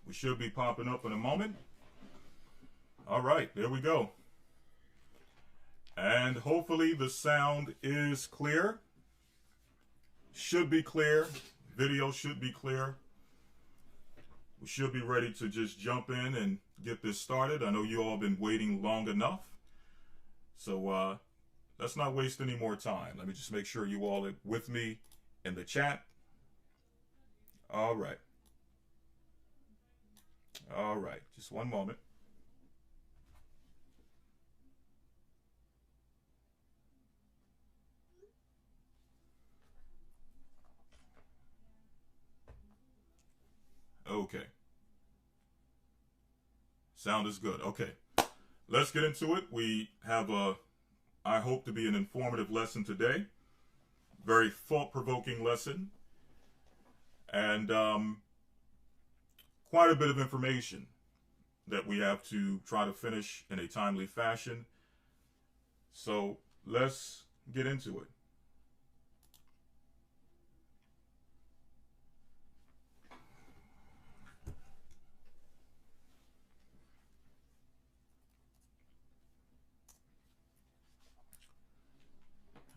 We should be popping up in a moment. All right, there we go. And hopefully the sound is clear. Should be clear. Video should be clear. We should be ready to just jump in and get this started. I know you all been waiting long enough. So let's not waste any more time. Let me just make sure you all are with me in the chat. All right. All right. Just one moment. Okay. Sound is good. Okay. Let's get into it. We have I hope to be an informative lesson today. Very thought-provoking lesson. And quite a bit of information that we have to try to finish in a timely fashion. So let's get into it.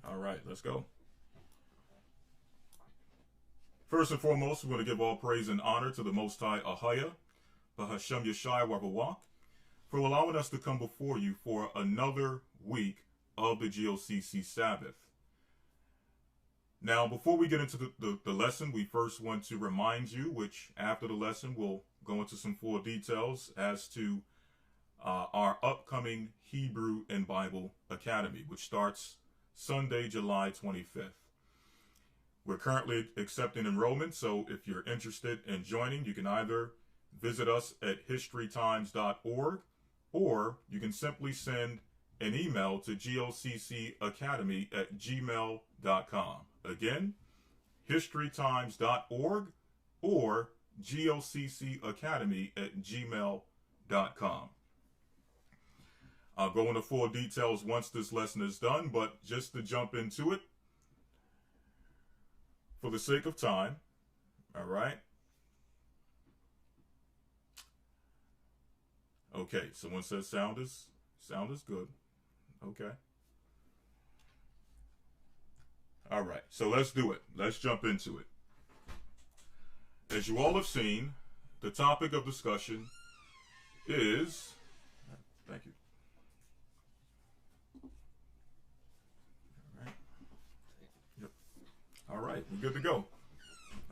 All right, let's go. First and foremost, we're going to give all praise and honor to the Most High AHAYAH, Bahashem Yeshai Wabawak, for allowing us to come before you for another week of the GOCC Sabbath. Now, before we get into the lesson, we first want to remind you, which after the lesson we'll go into some full details as to our upcoming Hebrew and Bible Academy, which starts Sunday, July 25th. We're currently accepting enrollment, so if you're interested in joining, you can either visit us at historytimes.org or you can simply send an email to goccacademy@gmail.com. Again, historytimes.org or goccacademy@gmail.com. I'll go into full details once this lesson is done, but just to jump into it, for the sake of time, all right? Okay, someone says sound is good. Okay. All right, so let's do it. Let's jump into it. As you all have seen, the topic of discussion is, thank you. All right, we're good to go.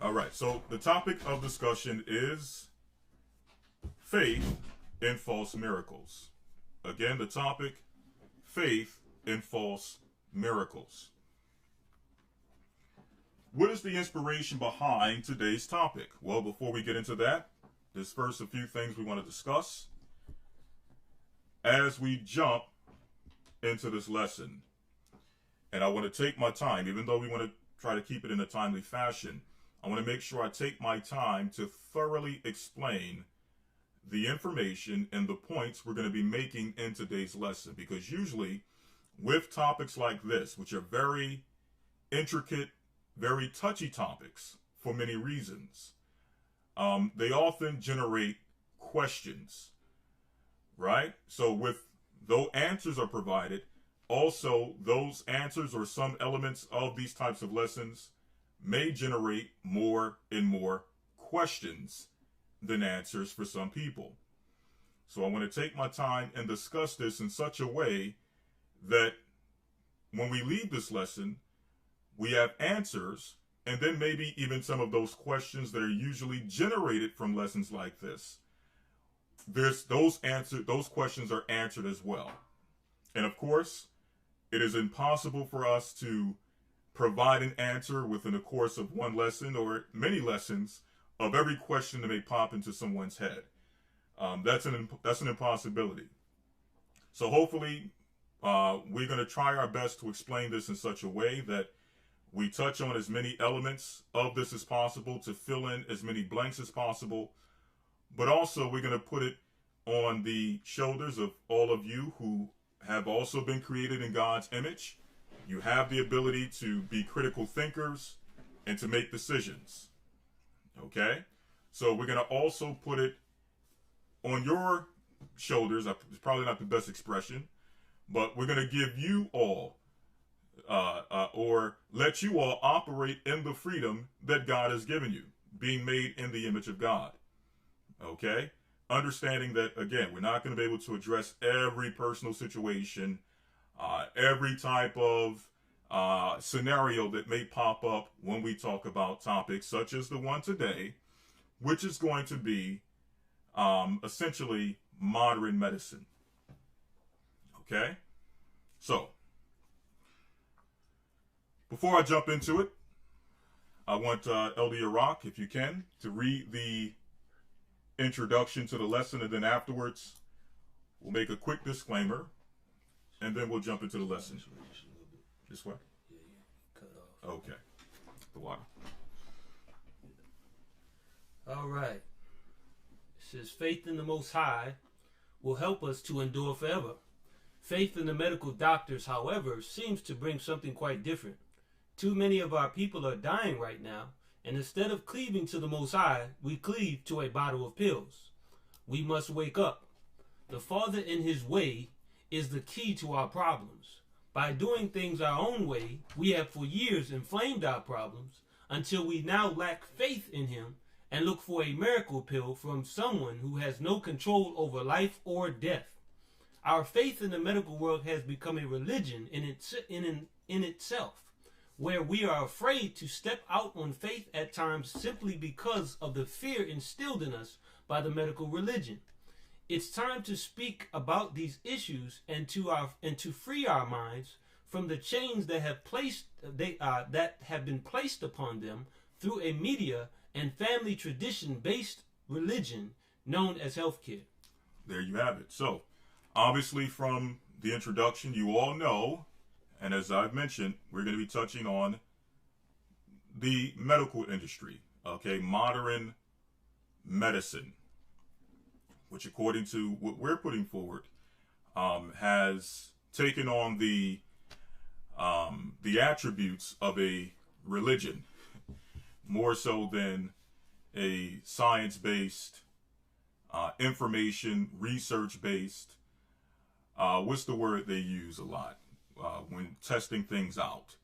All right, so the topic of discussion is faith in false miracles. Again, the topic, faith in false miracles. What is the inspiration behind today's topic? Well, before we get into that, there's first a few things we want to discuss as we jump into this lesson. And I want to take my time, even though we want to try to keep it in a timely fashion. I want to make sure I take my time to thoroughly explain the information and the points we're going to be making in today's lesson. Because usually with topics like this, which are very intricate, very touchy topics for many reasons, they often generate questions, right? So with though answers are provided, also, those answers or some elements of these types of lessons may generate more and more questions than answers for some people. So I want to take my time and discuss this in such a way that when we leave this lesson, we have answers, and then maybe even some of those questions that are usually generated from lessons like this. Those questions are answered as well. And of course, it is impossible for us to provide an answer within the course of one lesson or many lessons of every question that may pop into someone's head. That's an impossibility. So hopefully, we're going to try our best to explain this in such a way that we touch on as many elements of this as possible to fill in as many blanks as possible. But also, we're going to put it on the shoulders of all of you who have also been created in God's image. You have the ability to be critical thinkers and to make decisions. Okay? So we're going to also put it on your shoulders, it's probably not the best expression, but we're going to give you all, or let you all operate in the freedom that God has given you, being made in the image of God. Okay? Understanding that, again, we're not going to be able to address every personal situation, every type of scenario that may pop up when we talk about topics such as the one today, which is going to be essentially modern medicine. Okay? So, before I jump into it, I want Elder Iraq, if you can, to read the introduction to the lesson, and then afterwards we'll make a quick disclaimer, and then we'll jump into the lesson. This way? Yeah, cut off. Okay. The water. All right. It says, faith in the Most High will help us to endure forever. Faith in the medical doctors, however, seems to bring something quite different. Too many of our people are dying right now, and instead of cleaving to the Most High, we cleave to a bottle of pills. We must wake up. The Father in His way is the key to our problems. By doing things our own way, we have for years inflamed our problems until we now lack faith in Him and look for a miracle pill from someone who has no control over life or death. Our faith in the medical world has become a religion in itself, where we are afraid to step out on faith at times simply because of the fear instilled in us by the medical religion. It's time to speak about these issues and to free our minds from the chains that have been placed upon them through a media and family tradition-based religion known as healthcare. There you have it. So, obviously from the introduction, you all know, and as I've mentioned, we're going to be touching on the medical industry, okay, modern medicine, which according to what we're putting forward, has taken on the attributes of a religion, more so than a science-based, information, research-based, what's the word they use a lot when testing things out,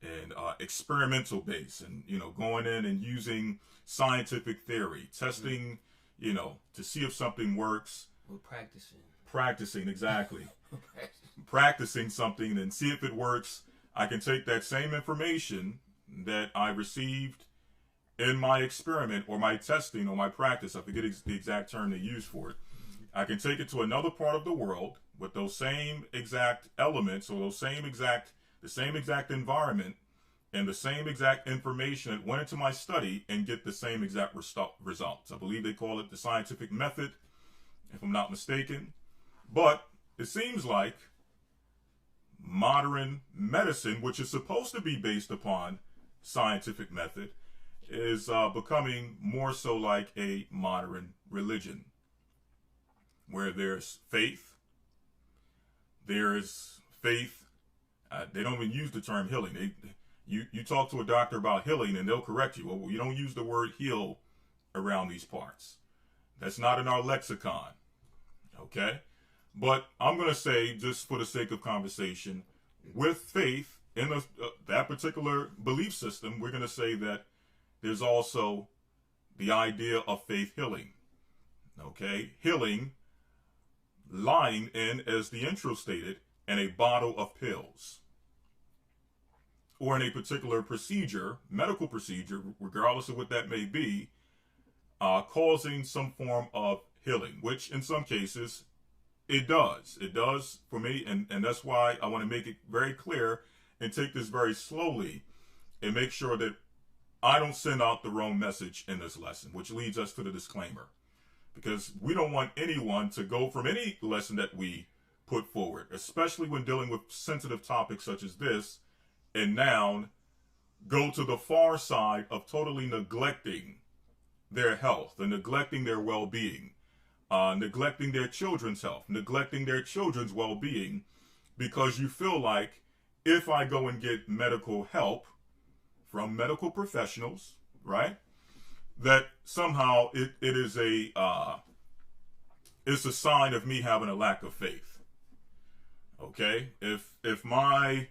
and experimental base, and going in and using scientific theory, testing, to see if something works. We're practicing exactly. Practicing something and see if it works. I can take that same information that I received in my experiment or my testing or my practice, I forget the exact term they use for it, I can take it to another part of the world with those same exact elements or the same exact environment and the same exact information that went into my study and get the same exact results. I believe they call it the scientific method, if I'm not mistaken. But it seems like modern medicine, which is supposed to be based upon scientific method, is becoming more so like a modern religion, where there's faith. There's faith. They don't even use the term healing. You talk to a doctor about healing and they'll correct you. Well, you don't use the word heal around these parts. That's not in our lexicon. Okay? But I'm going to say, just for the sake of conversation, with faith in that particular belief system, we're going to say that there's also the idea of faith healing. Okay? Healing lying in, as the intro stated, in a bottle of pills, or in a particular procedure, medical procedure, regardless of what that may be, causing some form of healing, which in some cases it does. It does for me, and that's why I want to make it very clear and take this very slowly and make sure that I don't send out the wrong message in this lesson, which leads us to the disclaimer. Because we don't want anyone to go from any lesson that we put forward, especially when dealing with sensitive topics such as this, and now go to the far side of totally neglecting their health and neglecting their well-being, neglecting their children's health, neglecting their children's well-being, because you feel like if I go and get medical help from medical professionals, right, that somehow it is a it's a sign of me having a lack of faith. Okay? If my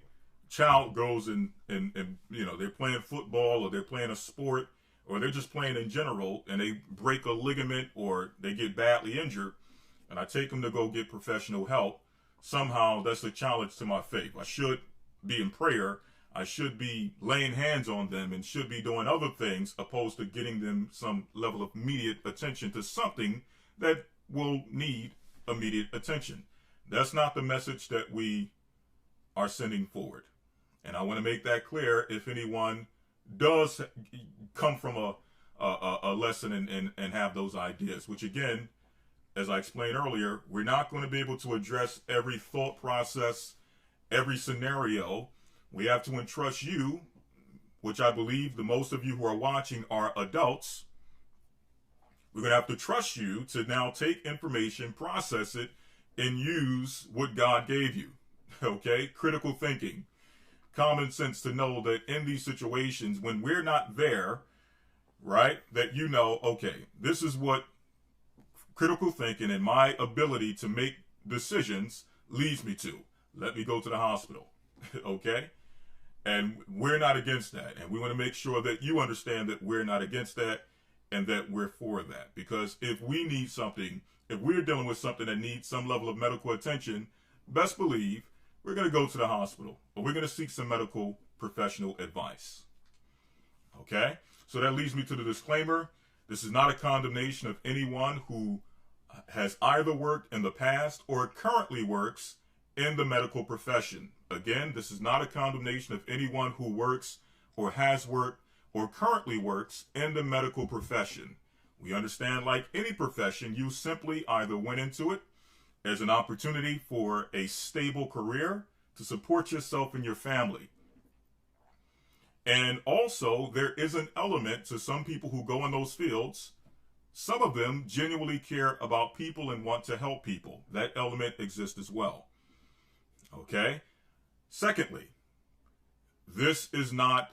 child goes and they're playing football, or they're playing a sport, or they're just playing in general, and they break a ligament or they get badly injured, and I take them to go get professional help, somehow that's a challenge to my faith. I should be in prayer. I should be laying hands on them and should be doing other things, opposed to getting them some level of immediate attention to something that will need immediate attention. That's not the message that we are sending forward. And I want to make that clear if anyone does come from a lesson and have those ideas, which again, as I explained earlier, we're not going to be able to address every thought process, every scenario. We have to entrust you, which I believe the most of you who are watching are adults. We're going to have to trust you to now take information, process it, and use what God gave you. Okay? Critical thinking. Common sense to know that in these situations, when we're not there, right, that you know, okay, this is what critical thinking and my ability to make decisions leads me to. Let me go to the hospital. Okay? And we're not against that. And we want to make sure that you understand that we're not against that and that we're for that. Because if we need something, if we're dealing with something that needs some level of medical attention, best believe we're going to go to the hospital, or we're going to seek some medical professional advice. Okay? So that leads me to the disclaimer. This is not a condemnation of anyone who has either worked in the past or currently works in the medical profession. Again, this is not a condemnation of anyone who works or has worked or currently works in the medical profession. We understand, like any profession, you simply either went into it as an opportunity for a stable career to support yourself and your family. And also, there is an element to some people who go in those fields. Some of them genuinely care about people and want to help people. That element exists as well. Okay? Secondly, this is not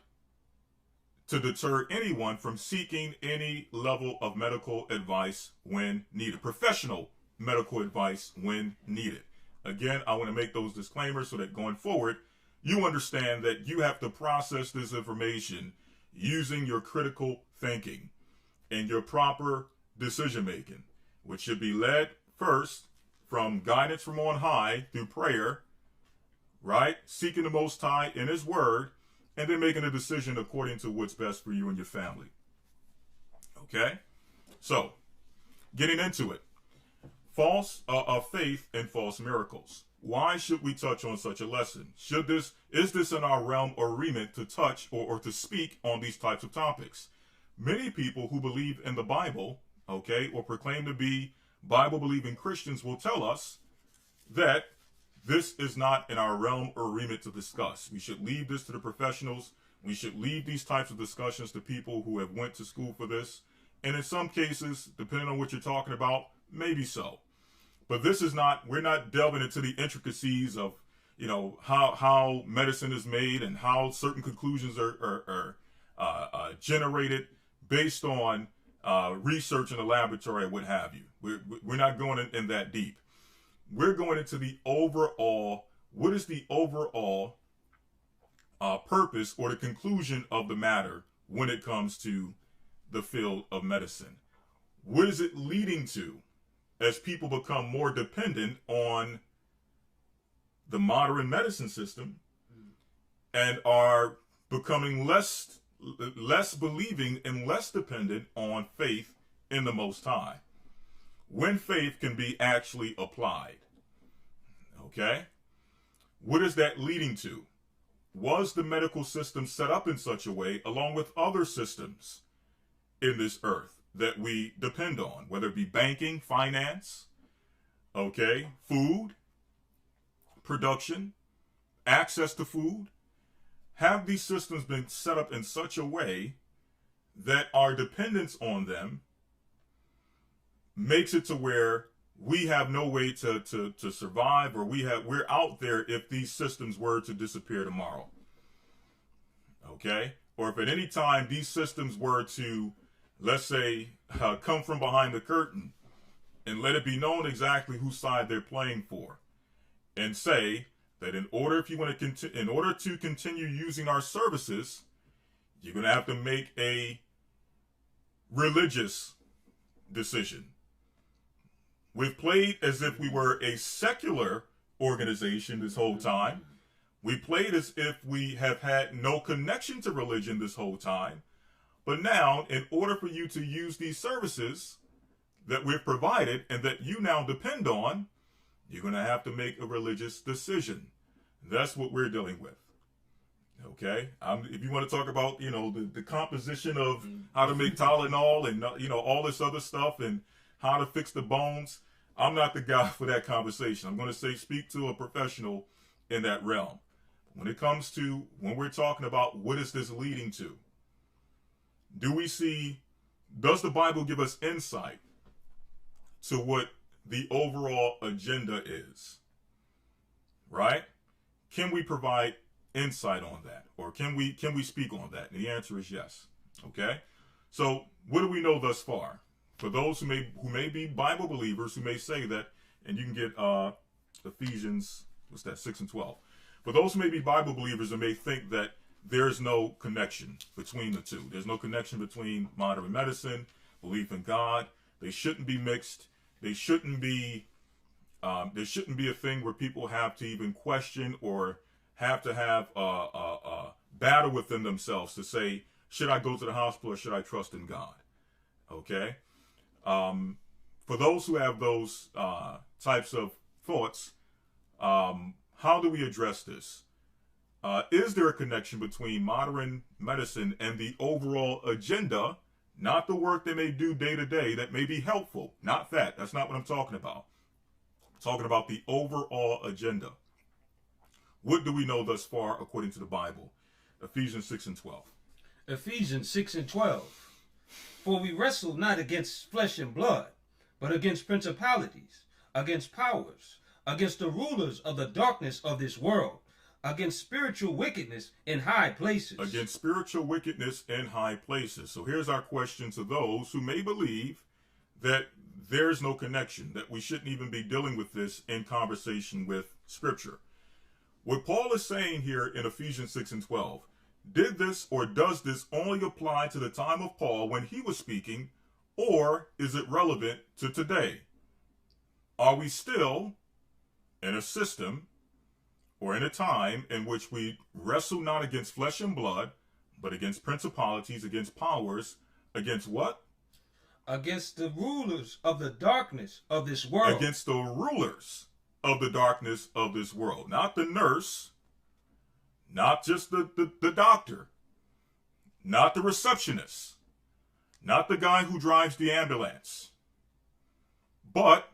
to deter anyone from seeking any level of medical advice when needed. Professional medical advice when needed. Again, I want to make those disclaimers so that going forward, you understand that you have to process this information using your critical thinking and your proper decision making, which should be led first from guidance from on high through prayer, right? Seeking the Most High in His Word, and then making a decision according to what's best for you and your family. Okay? So, getting into it. False faith and false miracles. Why should we touch on such a lesson? Is this in our realm or remit to touch or to speak on these types of topics? Many people who believe in the Bible, okay, or proclaim to be Bible-believing Christians will tell us that this is not in our realm or remit to discuss. We should leave this to the professionals. We should leave these types of discussions to people who have went to school for this. And in some cases, depending on what you're talking about, maybe so. But this is not, we're not delving into the intricacies of, you know, how medicine is made and how certain conclusions are generated based on research in the laboratory and what have you. We're not going in that deep. We're going into the overall, what is the overall purpose or the conclusion of the matter when it comes to the field of medicine? What is it leading to as people become more dependent on the modern medicine system and are becoming less believing and less dependent on faith in the Most High, when faith can be actually applied? Okay? What is that leading to? Was the medical system set up in such a way, along with other systems in this earth, that we depend on, whether it be banking, finance, okay, food, production, access to food? Have these systems been set up in such a way that our dependence on them makes it to where we have no way to survive, or we're out there if these systems were to disappear tomorrow? Okay? Or if at any time these systems were to, let's say, come from behind the curtain and let it be known exactly whose side they're playing for, and say that in order to continue using our services, you're going to have to make a religious decision. We've played as if we were a secular organization this whole time. We played as if we have had no connection to religion this whole time. But now, in order for you to use these services that we've provided and that you now depend on, you're going to have to make a religious decision. That's what we're dealing with. Okay? If you want to talk about, the composition of how to make Tylenol and, all this other stuff and how to fix the bones, I'm not the guy for that conversation. I'm going to speak to a professional in that realm. When it comes to, when we're talking about what is this leading to, does the Bible give us insight to what the overall agenda is? Right? Can we provide insight on that? Or can we speak on that? And the answer is yes. Okay? So what do we know thus far? For those who may be Bible believers, who may say that, and you can get Ephesians, 6 and 12. For those who may be Bible believers and may think that there's no connection between the two. There's no connection between modern medicine, belief in God. They shouldn't be mixed. They shouldn't be. There shouldn't be a thing where people have to even question or have to have a battle within themselves to say, should I go to the hospital or should I trust in God? Okay. For those who have those types of thoughts, how do we address this? Is there a connection between modern medicine and the overall agenda? Not the work they may do day to day that may be helpful. Not that. That's not what I'm talking about. I'm talking about the overall agenda. What do we know thus far according to the Bible? Ephesians 6 and 12. Ephesians 6 and 12. For we wrestle not against flesh and blood, but against principalities, against powers, against the rulers of the darkness of this world, against spiritual wickedness in high places. Against spiritual wickedness in high places. So here's our question to those who may believe that there's no connection, that we shouldn't even be dealing with this in conversation with Scripture. What Paul is saying here in Ephesians 6 and 12, did this or does this only apply to the time of Paul when he was speaking, or is it relevant to today? Are we still in a system or in a time in which we wrestle not against flesh and blood, but against principalities, against powers, against what? Against the rulers of the darkness of this world. Against the rulers of the darkness of this world. Not the nurse, not just the doctor, not the receptionist, not the guy who drives the ambulance, but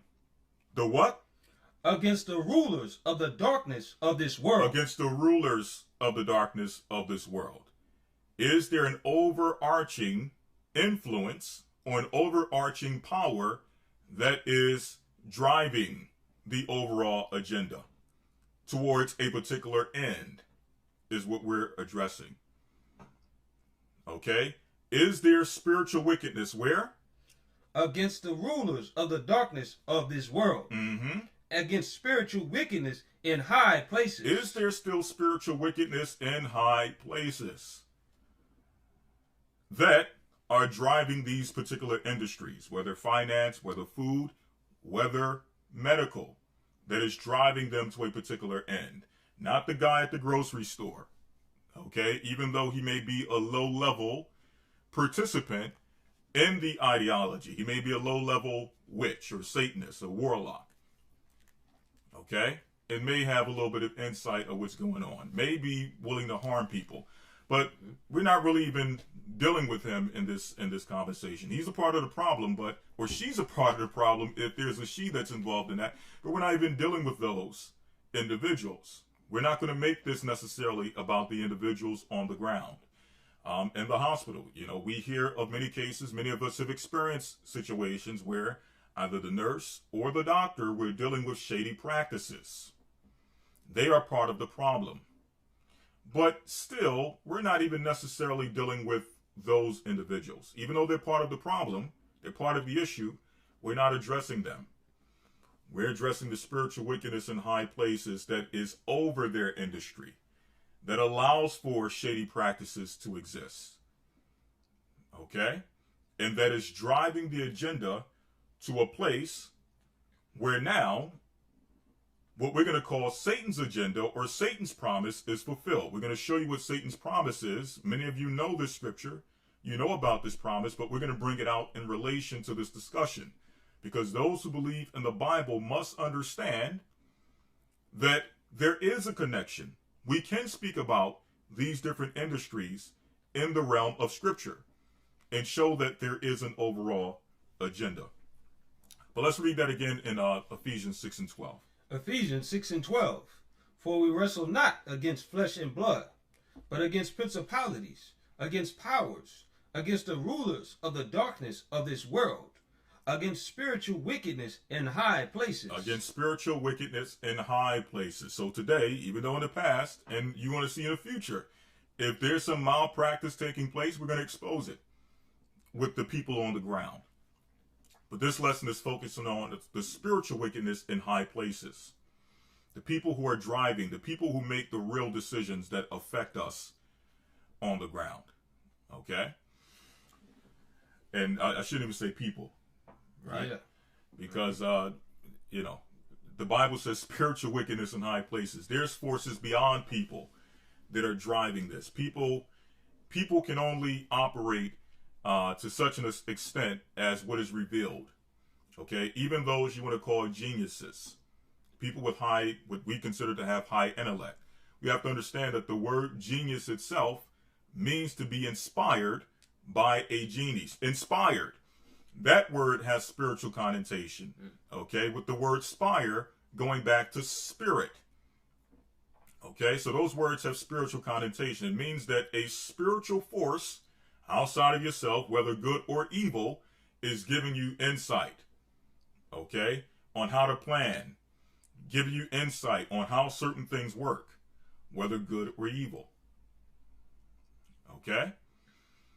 the what? Against the rulers of the darkness of this world. Against the rulers of the darkness of this world. Is there an overarching influence or an overarching power that is driving the overall agenda towards a particular end? Is what we're addressing. Okay? Is there spiritual wickedness where? Against the rulers of the darkness of this world. Mm-hmm. Against spiritual wickedness in high places. Is there still spiritual wickedness in high places that are driving these particular industries, whether finance, whether food, whether medical, that is driving them to a particular end? Not the guy at the grocery store, okay? Even though he may be a low-level participant in the ideology. He may be a low-level witch or Satanist or warlock, okay? It may have a little bit of insight of what's going on. May be willing to harm people. But we're not really even dealing with him in this conversation. He's a part of the problem, or she's a part of the problem if there's a she that's involved in that. But we're not even dealing with those individuals. We're not going to make this necessarily about the individuals on the ground. In the hospital, we hear of many cases, many of us have experienced situations where either the nurse or the doctor were dealing with shady practices. They are part of the problem. But still, we're not even necessarily dealing with those individuals. Even though they're part of the problem, they're part of the issue, we're not addressing them. We're addressing the spiritual wickedness in high places that is over their industry, that allows for shady practices to exist. Okay? And that is driving the agenda to a place where now what we're going to call Satan's agenda or Satan's promise is fulfilled. We're going to show you what Satan's promise is. Many of you know this scripture. You know about this promise, but we're going to bring it out in relation to this discussion. Because those who believe in the Bible must understand that there is a connection. We can speak about these different industries in the realm of Scripture and show that there is an overall agenda. But let's read that again in Ephesians 6 and 12. Ephesians 6 and 12. For we wrestle not against flesh and blood, but against principalities, against powers, against the rulers of the darkness of this world, against spiritual wickedness in high places. Against spiritual wickedness in high places. So today, even though in the past, and you want to see in the future, if there's some malpractice taking place, we're going to expose it with the people on the ground. But this lesson is focusing on the spiritual wickedness in high places. The people who are driving, the people who make the real decisions that affect us on the ground. Okay? And I shouldn't even say people. Right? Yeah. Because, you know, the Bible says spiritual wickedness in high places. There's forces beyond people that are driving this. People can only operate to such an extent as what is revealed. Okay? Even those you want to call geniuses. People with what we consider to have high intellect. We have to understand that the word genius itself means to be inspired by a genius. Inspired. That word has spiritual connotation, okay, with the word spire going back to spirit. Okay, so those words have spiritual connotation. It means that a spiritual force outside of yourself, whether good or evil, is giving you insight, okay, on how to plan, giving you insight on how certain things work, whether good or evil. Okay?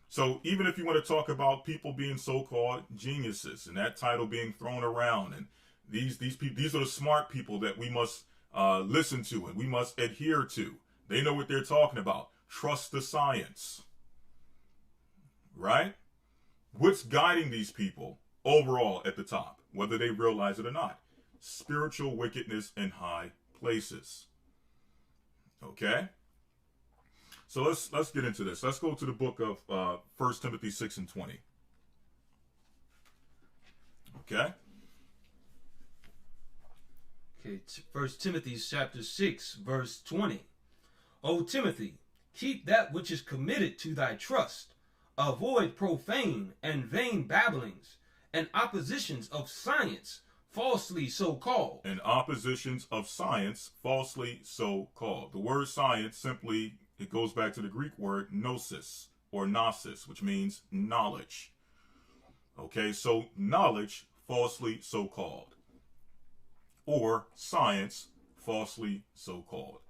So even if you want to talk about people being so-called geniuses and that title being thrown around, and these people, these are the smart people that we must listen to and we must adhere to. They know what they're talking about. Trust the science. Right? What's guiding these people overall at the top, whether they realize it or not? Spiritual wickedness in high places. Okay? So let's get into this. Let's go to the book of 1 Timothy 6 and 20. Okay? Okay, 1 Timothy chapter 6, verse 20. O Timothy, keep that which is committed to thy trust. Avoid profane and vain babblings, and oppositions of science, falsely so called. And oppositions of science, falsely so called. The word science simply, it goes back to the Greek word gnosis or gnosis, which means knowledge. Okay, so knowledge, falsely so called. Or science, falsely so called.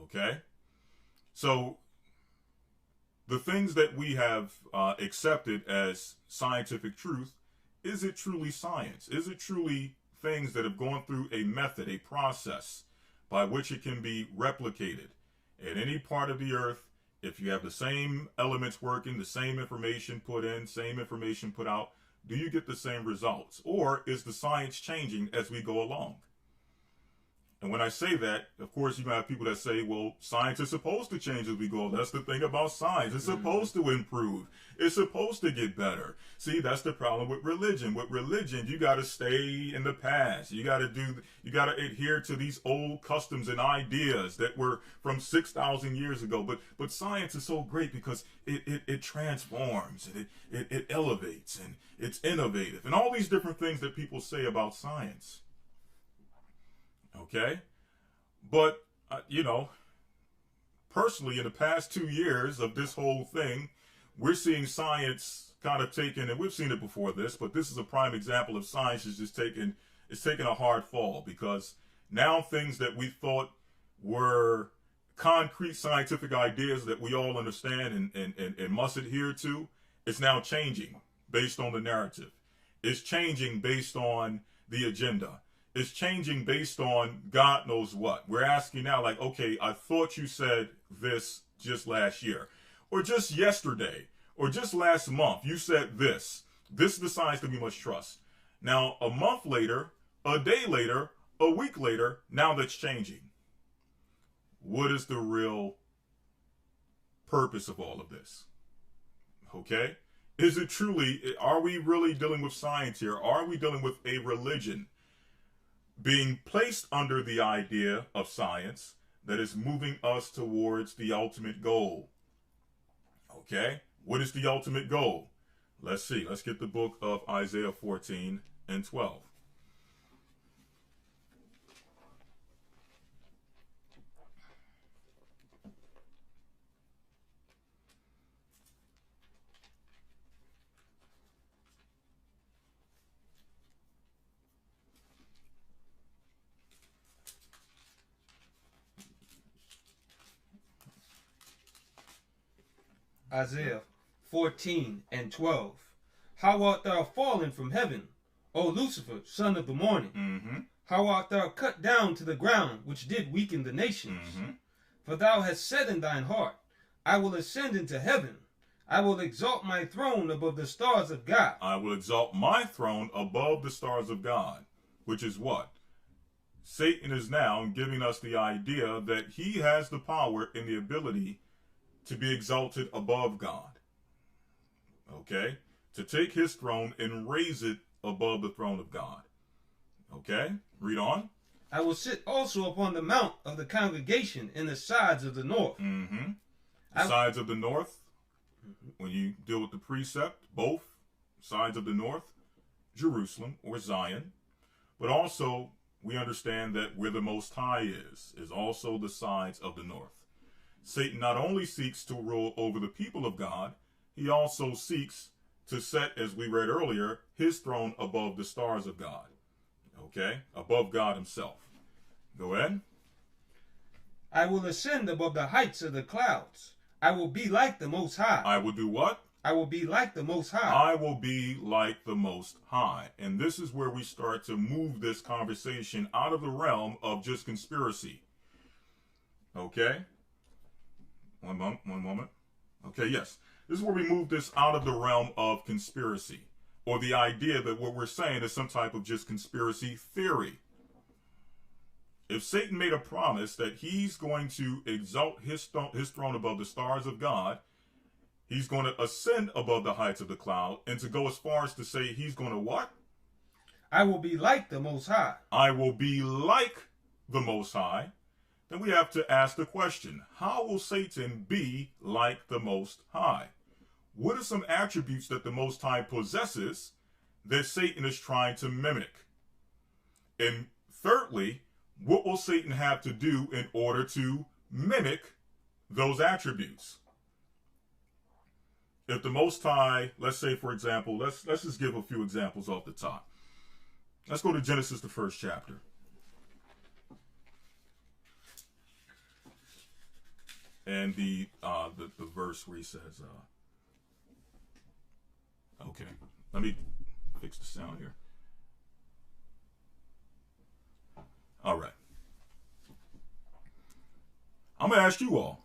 Okay? So the things that we have accepted as scientific truth, is it truly science? Is it truly things that have gone through a method, a process by which it can be replicated at any part of the earth? If you have the same elements working, the same information put in, same information put out, do you get the same results? Or is the science changing as we go along? And when I say that, of course, you're going to have people that say, well, science is supposed to change as we go. That's the thing about science. It's supposed to improve. It's supposed to get better. See, that's the problem with religion. With religion, you got to stay in the past. You got to adhere to these old customs and ideas that were from 6,000 years ago. But science is so great because it transforms, and it elevates, and it's innovative, and all these different things that people say about science. Okay, but personally, in the past 2 years of this whole thing, we're seeing science kind of taken, and we've seen it before this, but this is a prime example of science is just taking a hard fall, because now things that we thought were concrete scientific ideas that we all understand and must adhere to, it's now changing based on the narrative. It's changing based on the agenda. It's changing based on God knows what. We're asking now, like, okay, I thought you said this just last year, or just yesterday, or just last month. You said this. This is the signs that we must trust. Now, a month later, a day later, a week later, now that's changing. What is the real purpose of all of this? Okay? Is it truly, are we really dealing with science here? Are we dealing with a religion being placed under the idea of science that is moving us towards the ultimate goal? Okay? What is the ultimate goal? Let's see. Let's get the book of Isaiah 14 and 12. Isaiah 14 and 12. How art thou fallen from heaven, O Lucifer, son of the morning? Mm-hmm. How art thou cut down to the ground, which did weaken the nations? Mm-hmm. For thou hast said in thine heart, I will ascend into heaven. I will exalt my throne above the stars of God. I will exalt my throne above the stars of God. Which is what? Satan is now giving us the idea that he has the power and the ability to be exalted above God. Okay? To take his throne and raise it above the throne of God. Okay? Read on. I will sit also upon the mount of the congregation in the sides of the north. Mm-hmm. The sides of the north, when you deal with the precept, both sides of the north, Jerusalem or Zion. But also, we understand that where the Most High is also the sides of the north. Satan not only seeks to rule over the people of God, he also seeks to set, as we read earlier, his throne above the stars of God. Okay? Above God himself. Go ahead. I will ascend above the heights of the clouds. I will be like the Most High. I will do what? I will be like the Most High. I will be like the Most High. And this is where we start to move this conversation out of the realm of just conspiracy. Okay? One moment. Okay, yes. This is where we move this out of the realm of conspiracy, or the idea that what we're saying is some type of just conspiracy theory. If Satan made a promise that he's going to exalt his throne above the stars of God, he's going to ascend above the heights of the cloud, and to go as far as to say he's going to what? I will be like the Most High. I will be like the Most High. Then we have to ask the question, how will Satan be like the Most High? What are some attributes that the Most High possesses that Satan is trying to mimic? And thirdly, what will Satan have to do in order to mimic those attributes? If the Most High, let's say, for example, let's just give a few examples off the top. Let's go to Genesis, the first chapter. And the verse where he says, okay, let me fix the sound here. All right. I'm going to ask you all,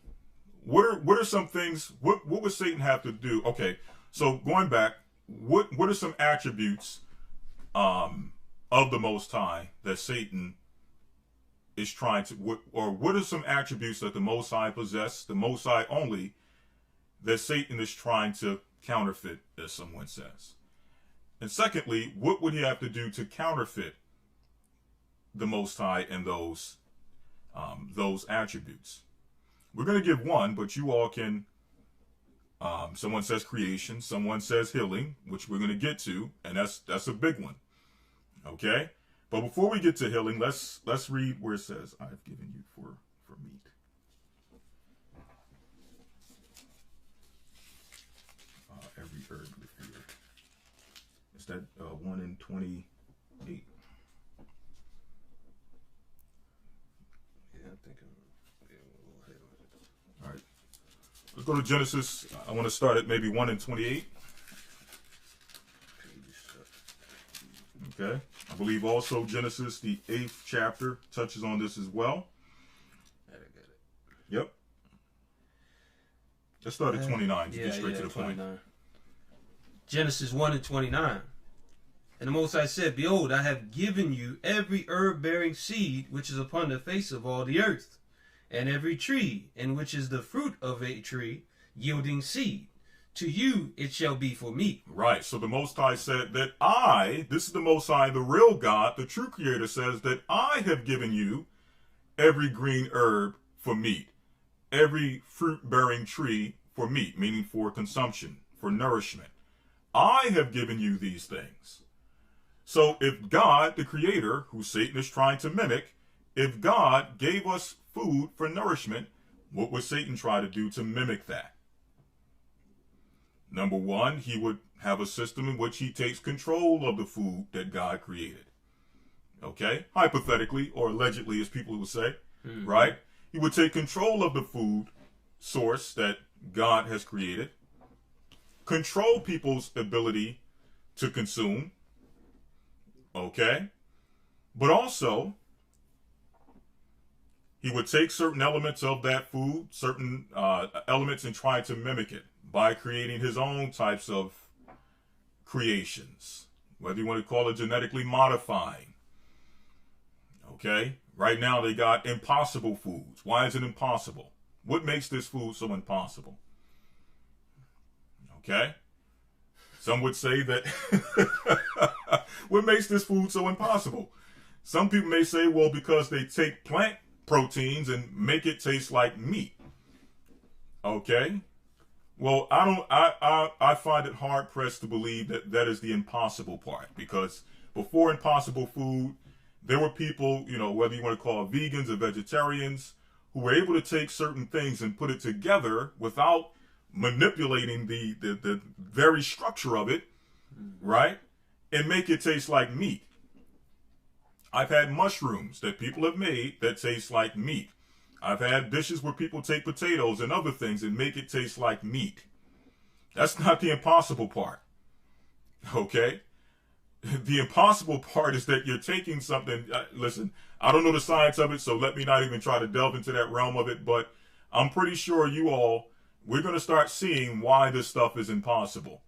what are some things, what would Satan have to do? Okay, so going back, what are some attributes of the Most High that Satan is trying to, what are some attributes that the Most High possess, the Most High only, that Satan is trying to counterfeit, as someone says? And secondly, what would he have to do to counterfeit the Most High and those attributes? We're going to give one, but you all can, someone says creation, someone says healing, which we're going to get to, and that's a big one. Okay? But before we get to healing, let's read where it says, I've given you for meat. Every herb with fear. Is that 1 in 28? Yeah, I think all right. Let's go to Genesis. I want to start at maybe 1 in 28. Okay. I believe also Genesis, the 8th chapter, touches on this as well. Yep. Let's start at 29 to get straight to the 29. Point. Genesis 1 and 29. And the Most High said, Behold, I have given you every herb-bearing seed which is upon the face of all the earth, and every tree, in which is the fruit of a tree, yielding seed. To you it shall be for meat. Right. So the Most High said that this is the Most High, the real God, the true Creator, says that I have given you every green herb for meat, every fruit-bearing tree for meat, meaning for consumption, for nourishment. I have given you these things. So if God, the Creator, who Satan is trying to mimic, if God gave us food for nourishment, what would Satan try to do to mimic that? Number one, he would have a system in which he takes control of the food that God created. Okay? Hypothetically, or allegedly, as people would say, right? He would take control of the food source that God has created, control people's ability to consume, okay? But also, he would take certain elements of that food, certain elements, and try to mimic it by creating his own types of creations, whether you want to call it genetically modifying. Okay? Right now they got impossible foods. Why is it impossible? What makes this food so impossible? Okay? Some would say that what makes this food so impossible? Some people may say, well, because they take plant proteins and make it taste like meat. Okay? Well, I find it hard pressed to believe that that is the impossible part, because before impossible food, there were people, whether you want to call it vegans or vegetarians, who were able to take certain things and put it together without manipulating the very structure of it, right? And make it taste like meat. I've had mushrooms that people have made that taste like meat. I've had dishes where people take potatoes and other things and make it taste like meat. That's not the impossible part. Okay? The impossible part is that you're taking something, listen, I don't know the science of it, so let me not even try to delve into that realm of it, but I'm pretty sure we're going to start seeing why this stuff is impossible.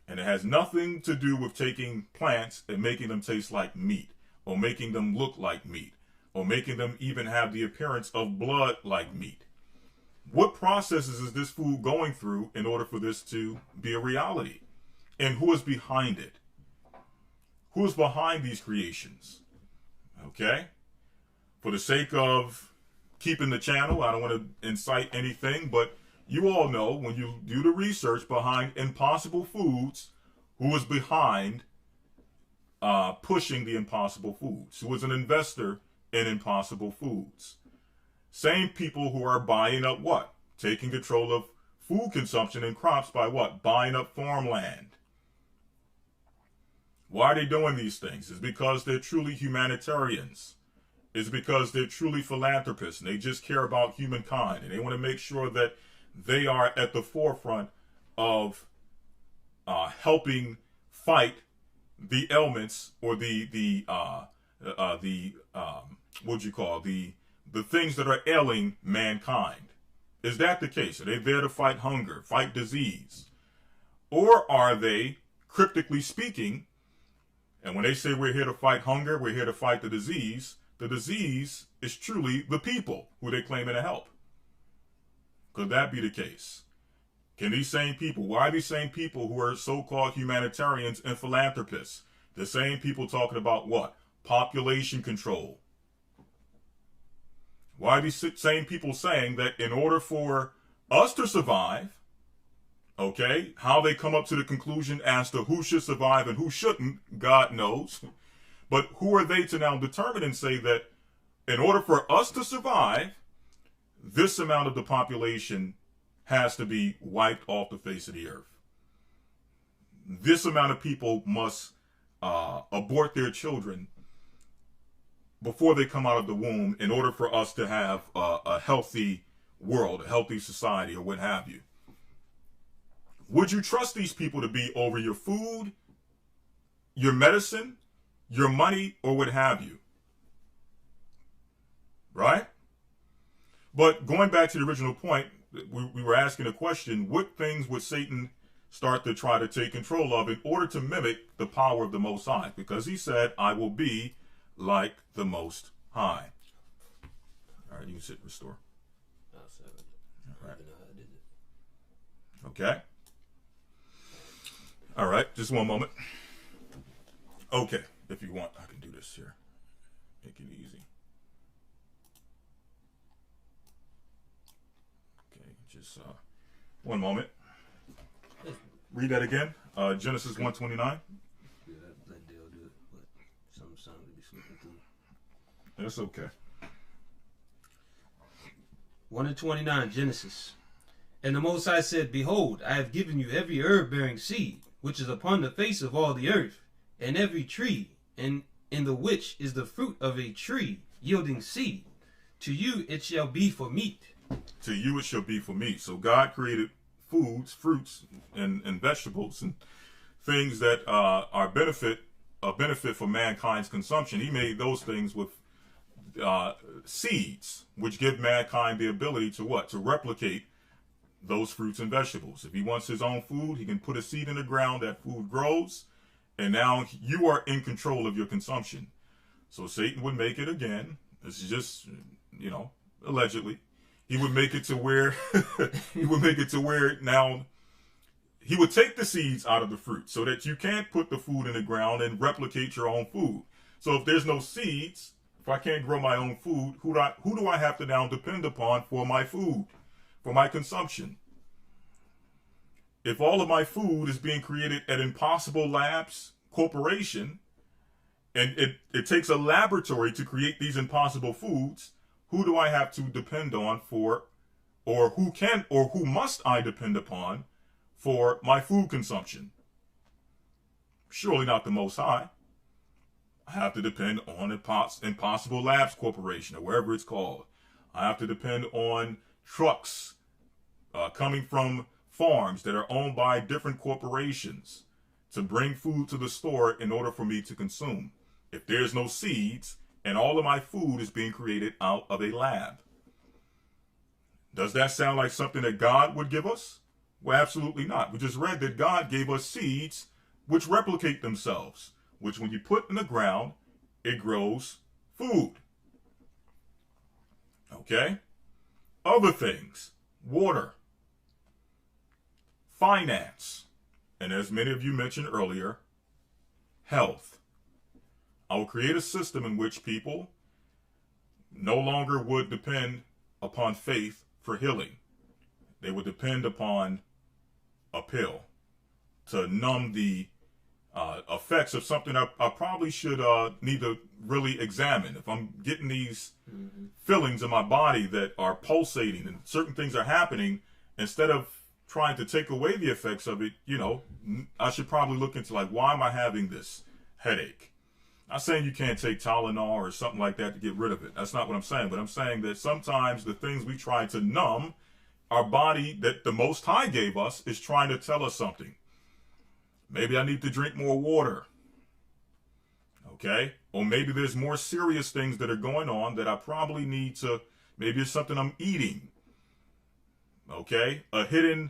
And it has nothing to do with taking plants and making them taste like meat, or making them look like meat, or making them even have the appearance of blood like meat. What processes is this food going through in order for this to be a reality? And who is behind it? Who is behind these creations? Okay? For the sake of keeping the channel, I don't want to incite anything, but you all know when you do the research behind impossible foods, who is behind pushing the impossible foods? Who is an investor in impossible foods? Same people who are buying up what? Taking control of food consumption and crops by what? Buying up farmland. Why are they doing these things? It's because they're truly humanitarians. It's because they're truly philanthropists, and they just care about humankind, and they want to make sure that they are at the forefront of helping fight the ailments, or the things that are ailing mankind. Is that the case? Are they there to fight hunger, fight disease? Or are they, cryptically speaking, and when they say we're here to fight hunger, we're here to fight the disease is truly the people who they claim to help? Could that be the case? Can these same people, why are these same people who are so-called humanitarians and philanthropists, the same people talking about what? Population control. Why are these same people saying that in order for us to survive, okay, how they come up to the conclusion as to who should survive and who shouldn't, God knows. But who are they to now determine and say that in order for us to survive, this amount of the population has to be wiped off the face of the earth? This amount of people must abort their children before they come out of the womb in order for us to have a healthy world, a healthy society, or what have you. Would you trust these people to be over your food, your medicine, your money, or what have you. Right? But going back to the original point, we were asking a question: what things would Satan start to try to take control of in order to mimic the power of the Most High? Because he said, I will be like the Most High. All right, you can sit and restore. All right. Okay. All right, just one moment. Okay, if you want, I can do this here. Make it easy. Okay, just one moment. Read that again. Genesis 1:29. Yeah, let Dale do it, but some sound to be slipping through. That's okay. 1:29, Genesis. And the Most High said, Behold, I have given you every herb bearing seed, which is upon the face of all the earth, and every tree, and in the which is the fruit of a tree yielding seed. To you it shall be for meat. To you it shall be for meat. So God created foods, fruits, and vegetables, and things that are a benefit for mankind's consumption. He made those things with seeds, which give mankind the ability to what? To replicate those fruits and vegetables. If he wants his own food, he can put a seed in the ground, that food grows, and now you are in control of your consumption. So Satan would make it again. This is just, allegedly. He would make it to where now he would take the seeds out of the fruit so that you can't put the food in the ground and replicate your own food. So if there's no seeds, if I can't grow my own food, who do I have to now depend upon for my food, for my consumption? If all of my food is being created at Impossible Labs Corporation, and it takes a laboratory to create these impossible foods, who do I have to depend on for, or who must I depend upon for my food consumption? Surely not the Most High. I have to depend on Impossible Labs Corporation, or wherever it's called. I have to depend on trucks coming from farms that are owned by different corporations to bring food to the store in order for me to consume. If there's no seeds and all of my food is being created out of a lab, does that sound like something that God would give us? Well, absolutely not. We just read that God gave us seeds which replicate themselves, which when you put in the ground, it grows food. Okay? Other things: water, finance, and as many of you mentioned earlier, health. I will create a system in which people no longer would depend upon faith for healing. They would depend upon a pill to numb the effects of something I probably should need to really examine. If I'm getting these feelings in my body that are pulsating and certain things are happening, instead of trying to take away the effects of it, I should probably look into, like, why am I having this headache? I'm not saying you can't take Tylenol or something like that to get rid of it. That's not what I'm saying. But I'm saying that sometimes the things we try to numb, our body that the Most High gave us is trying to tell us something. Maybe I need to drink more water. Okay? Or maybe there's more serious things that are going on that I probably need to, maybe it's something I'm eating. Okay? A hidden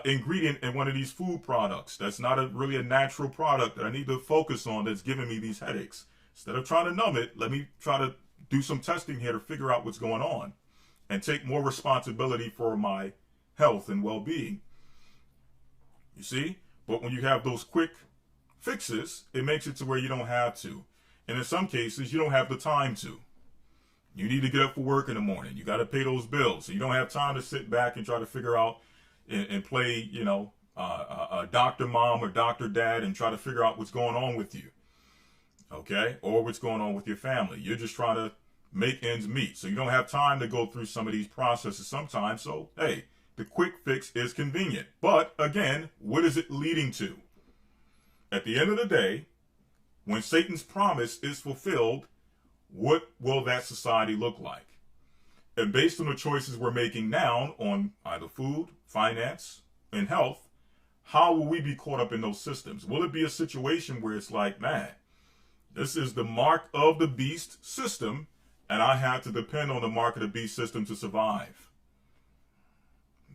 ingredient in one of these food products that's not really a natural product that I need to focus on that's giving me these headaches. Instead of trying to numb it, let me try to do some testing here to figure out what's going on and take more responsibility for my health and well-being. You see? But when you have those quick fixes, it makes it to where you don't have to. And in some cases, you don't have the time to. You need to get up for work in the morning. You got to pay those bills. So you don't have time to sit back and try to figure out and play, a Dr. Mom or Dr. Dad and try to figure out what's going on with you. Okay? Or what's going on with your family. You're just trying to make ends meet. So you don't have time to go through some of these processes sometimes. So, hey, the quick fix is convenient. But again, what is it leading to? At the end of the day, when Satan's promise is fulfilled, what will that society look like? And based on the choices we're making now on either food, finance, and health, how will we be caught up in those systems? Will it be a situation where it's like, man, This is the mark of the beast system, and I had to depend on the mark of the beast system to survive.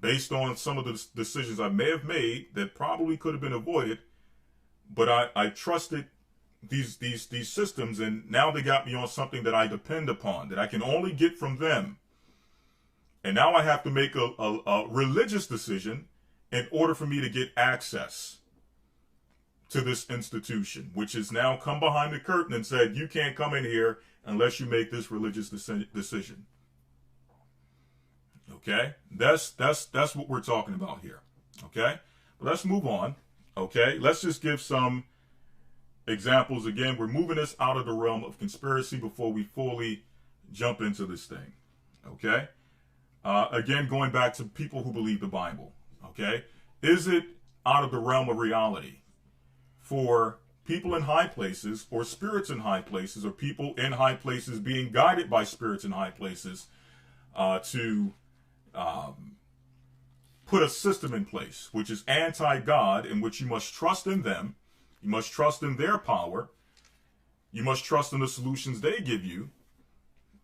Based on some of the decisions I may have made that probably could have been avoided, but I trusted these systems, and now they got me on something that I depend upon, that I can only get from them. And now I have to make a religious decision in order for me to get access to this institution, which has now come behind the curtain and said, you can't come in here unless you make this religious decision. Okay? That's what we're talking about here. Okay? But let's move on. Okay? Let's just give some examples. Again, we're moving this out of the realm of conspiracy before we fully jump into this thing. Okay? Again, going back to people who believe the Bible. Okay? Is it out of the realm of reality for people in high places, or spirits in high places, or people in high places being guided by spirits in high places to put a system in place which is anti-God, in which you must trust in them, you must trust in their power, you must trust in the solutions they give you,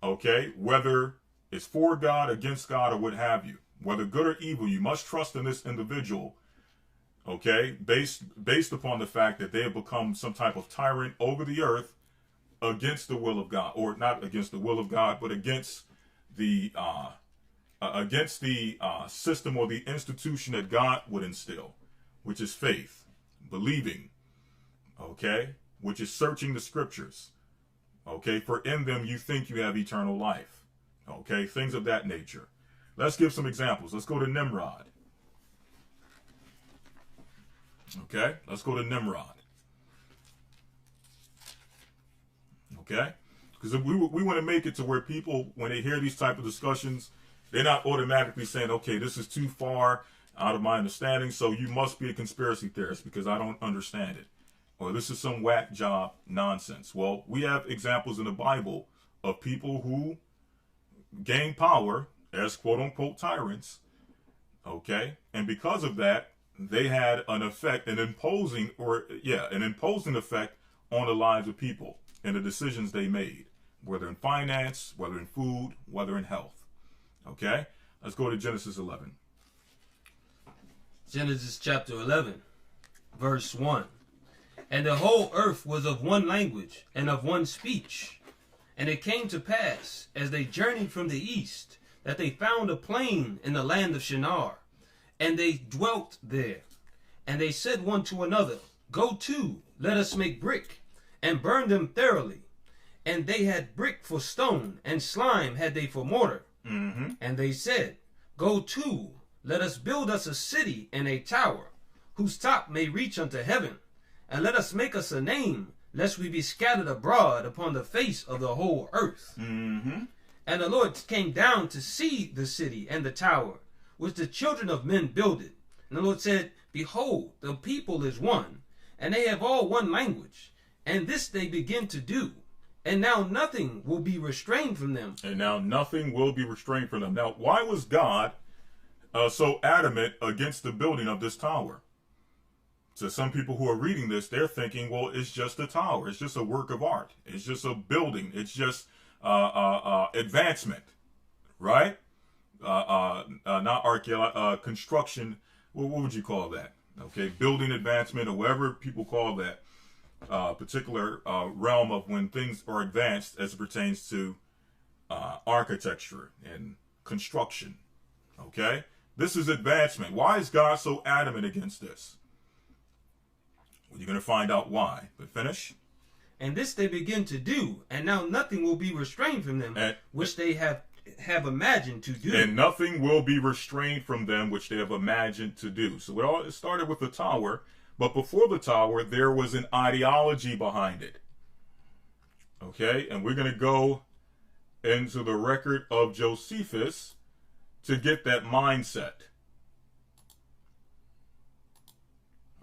okay, whether it's for God, against God, or what have you, whether good or evil, you must trust in this individual, okay, based upon the fact that they have become some type of tyrant over the earth against the will of God, or not against the will of God, but against the system or the institution that God would instill, which is faith, believing, okay, which is searching the scriptures, okay, for in them you think you have eternal life, okay, things of that nature. Let's give some examples. Let's go to Nimrod. Okay, let's go to Nimrod. Okay, because we want to make it to where people, when they hear these type of discussions, they're not automatically saying, okay, this is too far out of my understanding, so you must be a conspiracy theorist because I don't understand it, or this is some whack job nonsense. Well, we have examples in the Bible of people who gain power as quote-unquote tyrants, okay, and because of that, they had an effect, an imposing effect on the lives of people and the decisions they made, whether in finance, whether in food, whether in health. Okay? Let's go to Genesis 11. Genesis chapter 11, verse 1. And the whole earth was of one language and of one speech. And it came to pass, as they journeyed from the east, that they found a plain in the land of Shinar. And they dwelt there. And they said one to another, Go to, let us make brick, and burn them thoroughly. And they had brick for stone, and slime had they for mortar. Mm-hmm. And they said, Go to, let us build us a city and a tower, whose top may reach unto heaven. And let us make us a name, lest we be scattered abroad upon the face of the whole earth. Mm-hmm. And the Lord came down to see the city and the tower, which the children of men builded. And the Lord said, Behold, the people is one, and they have all one language. And this they begin to do. And now nothing will be restrained from them. And now nothing will be restrained from them. Now, why was God so adamant against the building of this tower? So some people who are reading this, they're thinking, well, it's just a tower. It's just a work of art. It's just a building. It's just advancement, right? Not archaeology, construction. What would you call that? Okay, building advancement, or whatever people call that particular realm of when things are advanced as it pertains to architecture and construction. Okay, this is advancement. Why is God so adamant against this? Well, you're going to find out why. But finish. And this they begin to do, and now nothing will be restrained from them, which they have imagined to do. And nothing will be restrained from them which they have imagined to do. So it started with the tower, but before the tower, there was an ideology behind it. Okay, and we're going to go into the record of Josephus to get that mindset.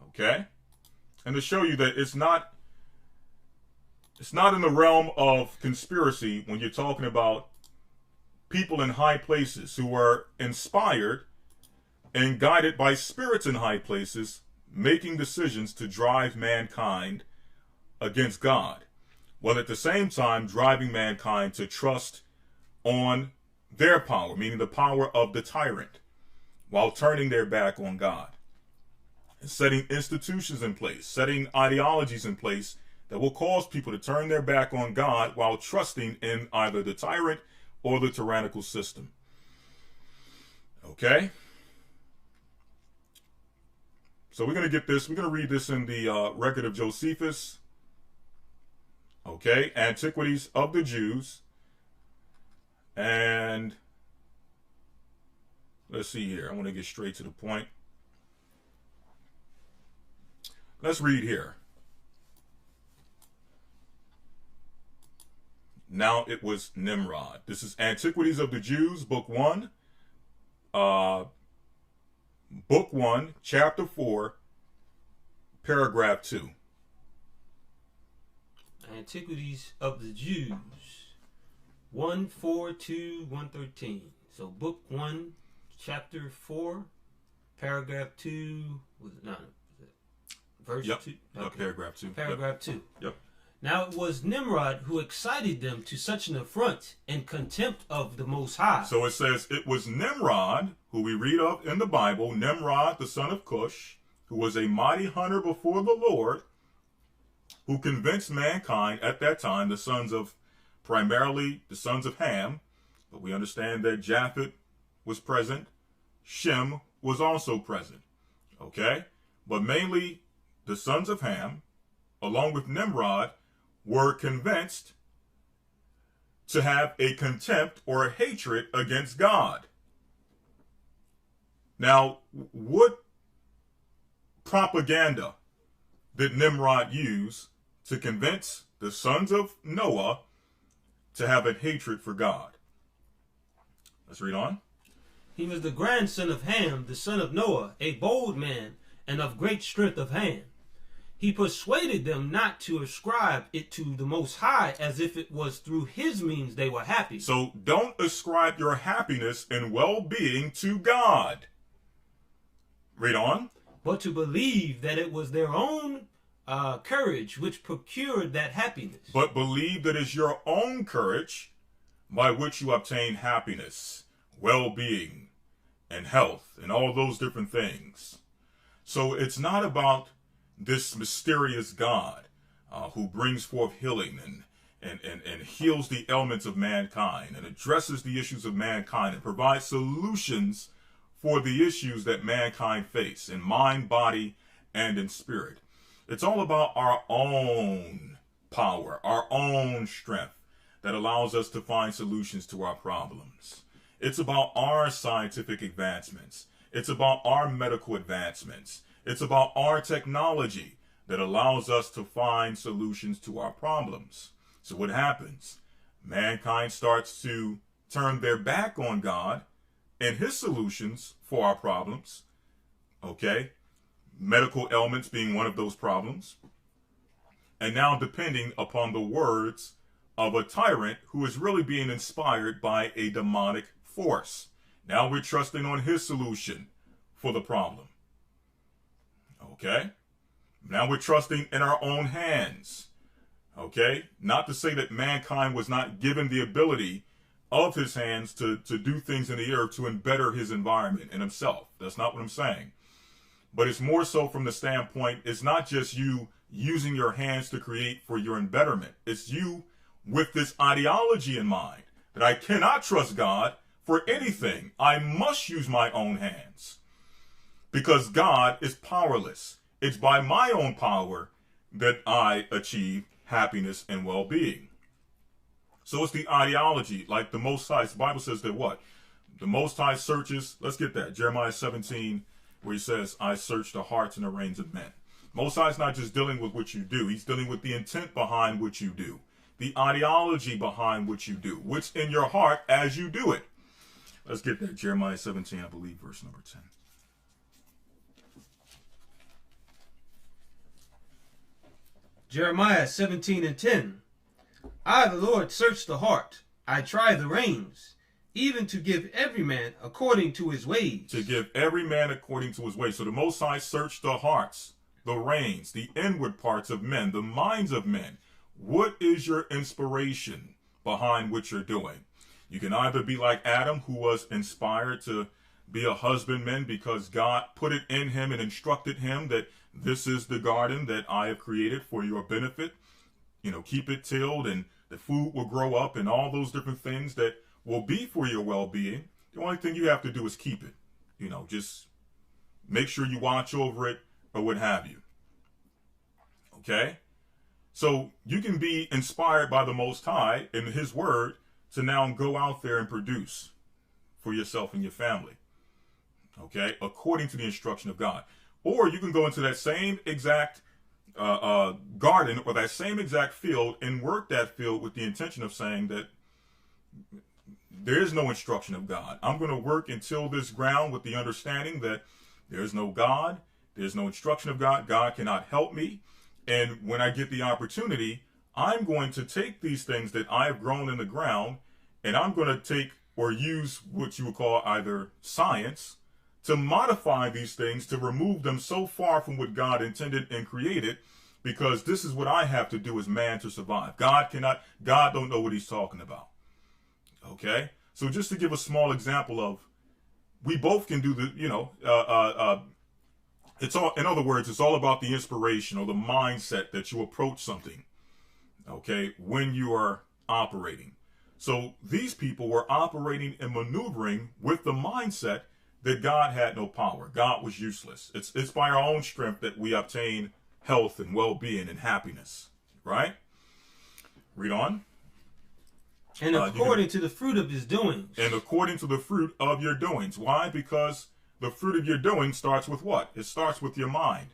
Okay, and to show you that it's not in the realm of conspiracy when you're talking about people in high places who are inspired and guided by spirits in high places, making decisions to drive mankind against God. while at the same time driving mankind to trust on their power, meaning the power of the tyrant, while turning their back on God. And setting institutions in place, setting ideologies in place that will cause people to turn their back on God while trusting in either the tyrant or the tyrannical system. Okay? So we're going to get this, we're going to read this in the record of Josephus. Okay, Antiquities of the Jews. And let's see here. I want to get straight to the point. Let's read here. Now it was Nimrod. This is Antiquities of the Jews, Book 1. Book 1, Chapter 4, Paragraph 2. Antiquities of the Jews, 1:4 1:13. So Book 1, Chapter 4, Paragraph 2. Verse 2? Okay. Paragraph 2. Paragraph 2. Yep. Now it was Nimrod who excited them to such an affront and contempt of the Most High. So it says it was Nimrod, who we read of in the Bible, Nimrod, the son of Cush, who was a mighty hunter before the Lord, who convinced mankind at that time, primarily the sons of Ham, but we understand that Japheth was present, Shem was also present, okay? But mainly the sons of Ham, along with Nimrod, were convinced to have a contempt or a hatred against God. Now, what propaganda did Nimrod use to convince the sons of Noah to have a hatred for God? Let's read on. He was the grandson of Ham, the son of Noah, a bold man and of great strength of hand. He persuaded them not to ascribe it to the Most High, as if it was through his means they were happy. So don't ascribe your happiness and well-being to God. Read on. But to believe that it was their own courage which procured that happiness. But believe that it's your own courage by which you obtain happiness, well-being, and health, and all those different things. So it's not about this mysterious God who brings forth healing and heals the ailments of mankind and addresses the issues of mankind and provides solutions for the issues that mankind face in mind, body, and in spirit. It's all about our own power, our own strength that allows us to find solutions to our problems. It's about our scientific advancements. It's about our medical advancements. It's about our technology that allows us to find solutions to our problems. So what happens? Mankind starts to turn their back on God and his solutions for our problems. Okay? Medical ailments being one of those problems. And now depending upon the words of a tyrant who is really being inspired by a demonic force. Now we're trusting on his solution for the problem. Okay? Now we're trusting in our own hands. Okay? Not to say that mankind was not given the ability of his hands to do things in the earth to better his environment and himself. That's not what I'm saying. But it's more so from the standpoint, it's not just you using your hands to create for your betterment. It's you with this ideology in mind that I cannot trust God for anything. I must use my own hands. Because God is powerless. It's by my own power that I achieve happiness and well-being. So it's the ideology, like the Most High. The Bible says that what? The Most High searches, let's get that, Jeremiah 17, where he says, I search the hearts and the reins of men. Most High is not just dealing with what you do. He's dealing with the intent behind what you do. The ideology behind what you do. What's in your heart as you do it. Let's get that, Jeremiah 17, I believe, verse number 10. Jeremiah 17:10. I, the Lord, search the heart. I try the reins, even to give every man according to his ways. To give every man according to his ways. So the Most High searched the hearts, the reins, the inward parts of men, the minds of men. What is your inspiration behind what you're doing? You can either be like Adam, who was inspired to be a husbandman because God put it in him and instructed him that this is the garden that I have created for your benefit. Keep it tilled and the food will grow up and all those different things that will be for your well-being. The only thing you have to do is keep it. Just make sure you watch over it or what have you. Okay? So you can be inspired by the Most High and His Word to now go out there and produce for yourself and your family. Okay? According to the instruction of God. Or you can go into that same exact garden or that same exact field and work that field with the intention of saying that there is no instruction of God. I'm going to work and till this ground with the understanding that there's no God, there's no instruction of God, God cannot help me. And when I get the opportunity, I'm going to take these things that I have grown in the ground and I'm going to take or use what you would call either science to modify these things to remove them so far from what God intended and created, because this is what I have to do as man to survive. God don't know what He's talking about. Okay? So just to give a small example of, we both can do it's all, in other words, it's all about the inspiration or the mindset that you approach something, okay, when you are operating. So these people were operating and maneuvering with the mindset that God had no power. God was useless. It's by our own strength that we obtain health and well-being and happiness, right? Read on. And according to the fruit of his doings. And according to the fruit of your doings. Why? Because the fruit of your doing starts with what? It starts with your mind.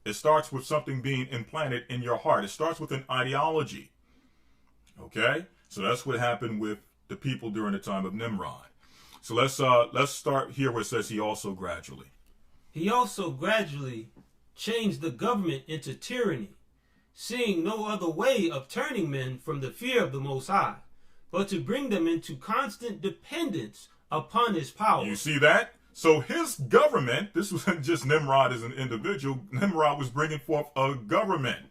It starts with something being implanted in your heart. It starts with an ideology. Okay? So that's what happened with the people during the time of Nimrod. So let's start here where it says he also gradually. He also gradually changed the government into tyranny, seeing no other way of turning men from the fear of the Most High, but to bring them into constant dependence upon his power. You see that? So his government, this wasn't just Nimrod as an individual. Nimrod was bringing forth a government,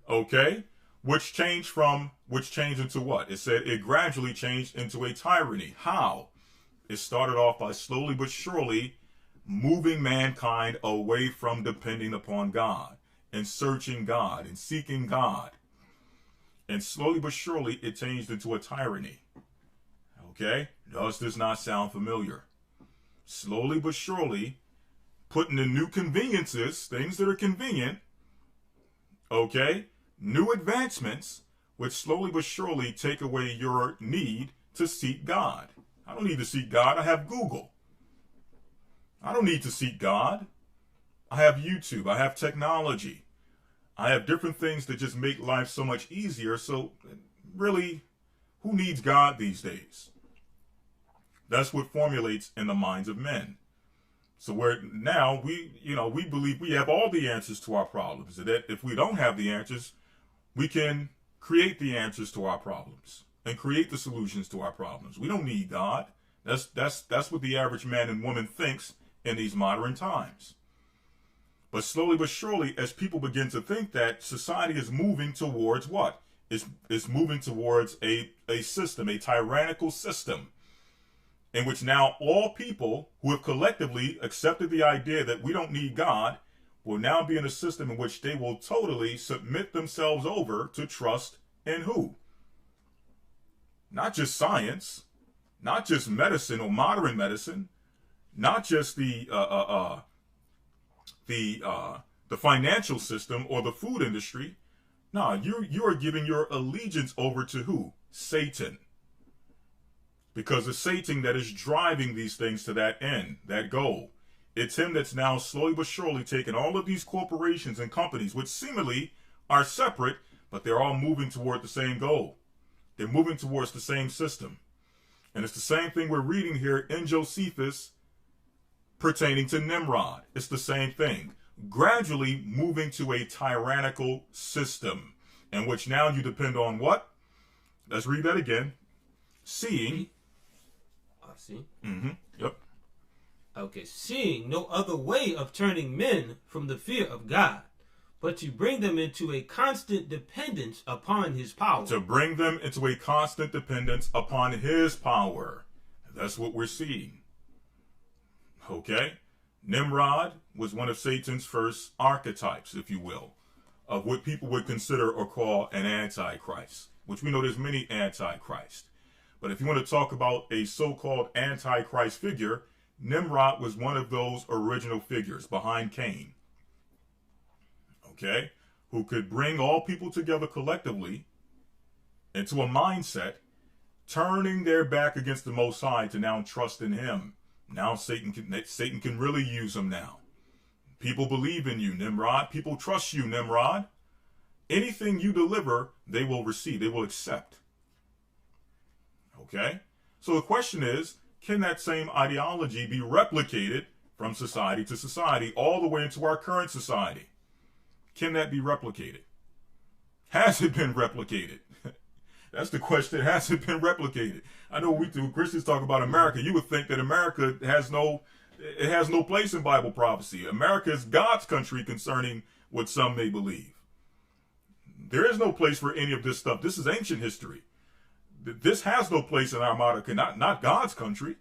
okay, which changed into what? It said it gradually changed into a tyranny. How? It started off by slowly but surely moving mankind away from depending upon God and searching God and seeking God. And slowly but surely it changed into a tyranny. Okay? Does this not sound familiar? Slowly but surely putting in new conveniences, things that are convenient, okay? New advancements, which slowly but surely take away your need to seek God. I don't need to seek God. I have Google. I don't need to seek God. I have YouTube. I have technology. I have different things that just make life so much easier. So really, who needs God these days? That's what formulates in the minds of men. So we believe we have all the answers to our problems. And that if we don't have the answers, we can create the answers to our problems and create the solutions to our problems. We don't need God. That's what the average man and woman thinks in these modern times. But slowly but surely, as people begin to think that, society is moving towards what? It's moving towards a system, a tyrannical system, in which now all people who have collectively accepted the idea that we don't need God will now be in a system in which they will totally submit themselves over to trust in who? Not just science, not just medicine or modern medicine, not just the financial system or the food industry. No, you are giving your allegiance over to who? Satan. Because it's Satan that is driving these things to that end, that goal. It's him that's now slowly but surely taking all of these corporations and companies, which seemingly are separate, but they're all moving toward the same goal. They're moving towards the same system. And it's the same thing we're reading here in Josephus pertaining to Nimrod. It's the same thing. Gradually moving to a tyrannical system in which now you depend on what? Let's read that again. Seeing. See? Yep. Okay. Seeing no other way of turning men from the fear of God, but to bring them into a constant dependence upon his power. To bring them into a constant dependence upon his power. That's what we're seeing. Okay? Nimrod was one of Satan's first archetypes, if you will, of what people would consider or call an antichrist, which we know there's many antichrists. But if you want to talk about a so-called antichrist figure, Nimrod was one of those original figures behind Cain. Okay? Who could bring all people together collectively into a mindset, turning their back against the Most High to now trust in him. Now Satan can really use them now. People believe in you, Nimrod. People trust you, Nimrod. Anything you deliver, they will receive. They will accept. Okay? So the question is, can that same ideology be replicated from society to society all the way into our current society? Can that be replicated? Has it been replicated? That's the question. Has it been replicated? I know when Christians talk about America, you would think that America has no place in Bible prophecy. America is God's country concerning what some may believe. There is no place for any of this stuff. This is ancient history. This has no place in Armada, not God's country.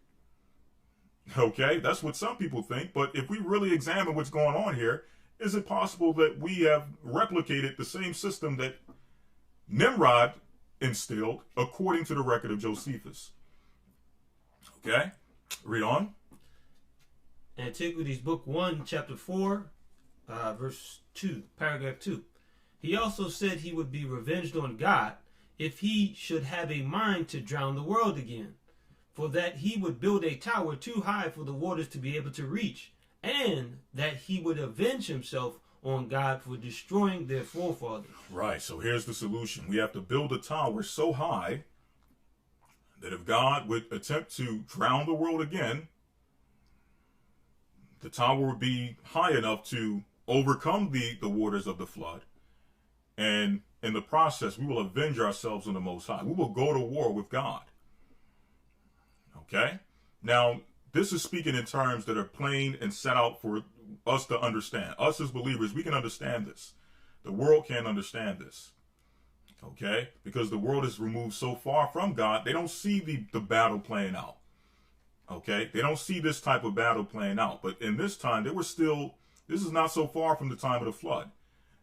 Okay, that's what some people think. But if we really examine what's going on here, is it possible that we have replicated the same system that Nimrod instilled according to the record of Josephus? Okay, read on. Antiquities, Book 1, Chapter 4, verse 2, paragraph 2. He also said he would be revenged on God if he should have a mind to drown the world again, for that he would build a tower too high for the waters to be able to reach, and that he would avenge himself on God for destroying their forefathers. Right, so here's the solution. We have to build a tower so high that if God would attempt to drown the world again, the tower would be high enough to overcome the waters of the flood. And in the process, we will avenge ourselves on the Most High. We will go to war with God. Okay? Now, this is speaking in terms that are plain and set out for us to understand. Us as believers, we can understand this. The world can't understand this. Okay? Because the world is removed so far from God, they don't see the battle playing out. Okay? They don't see this type of battle playing out. But in this time, this is not so far from the time of the flood.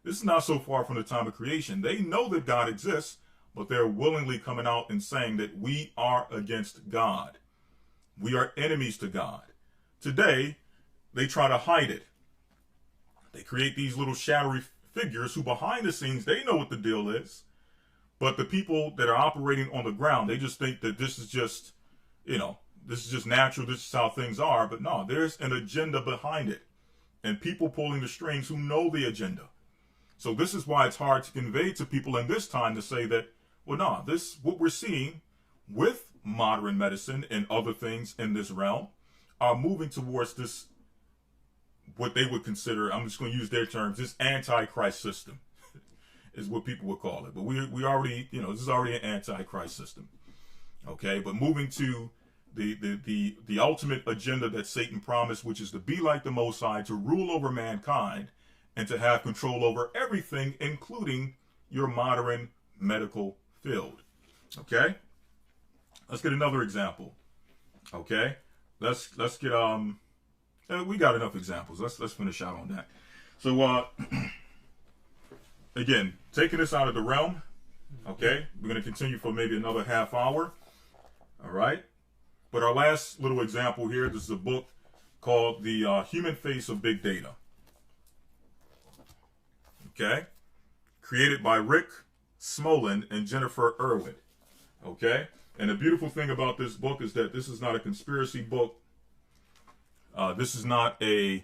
This is not so far from the time of creation. They know that God exists, but they're willingly coming out and saying that we are against God. We are enemies to God. Today, they try to hide it. They create these little shadowy figures who behind the scenes, they know what the deal is. But the people that are operating on the ground, they just think that this is just, this is just natural. This is how things are. But no, there's an agenda behind it. And people pulling the strings who know the agenda. So this is why it's hard to convey to people in this time to say that, well, no, what we're seeing with modern medicine and other things in this realm are moving towards this, what they would consider, I'm just going to use their terms, this antichrist system is what people would call it. But we already, this is already an antichrist system. Okay, but moving to the ultimate agenda that Satan promised, which is to be like the Most High, to rule over mankind, and to have control over everything, including your modern medical field. Okay? Let's get another example. Okay? Let's get we got enough examples. Let's finish out on that. So again, taking this out of the realm, okay? We're going to continue for maybe another half hour. All right? But our last little example here, this is a book called The Human Face of Big Data. Okay, created by Rick Smolin and Jennifer Irwin. Okay, and the beautiful thing about this book is that this is not a conspiracy book. This is not a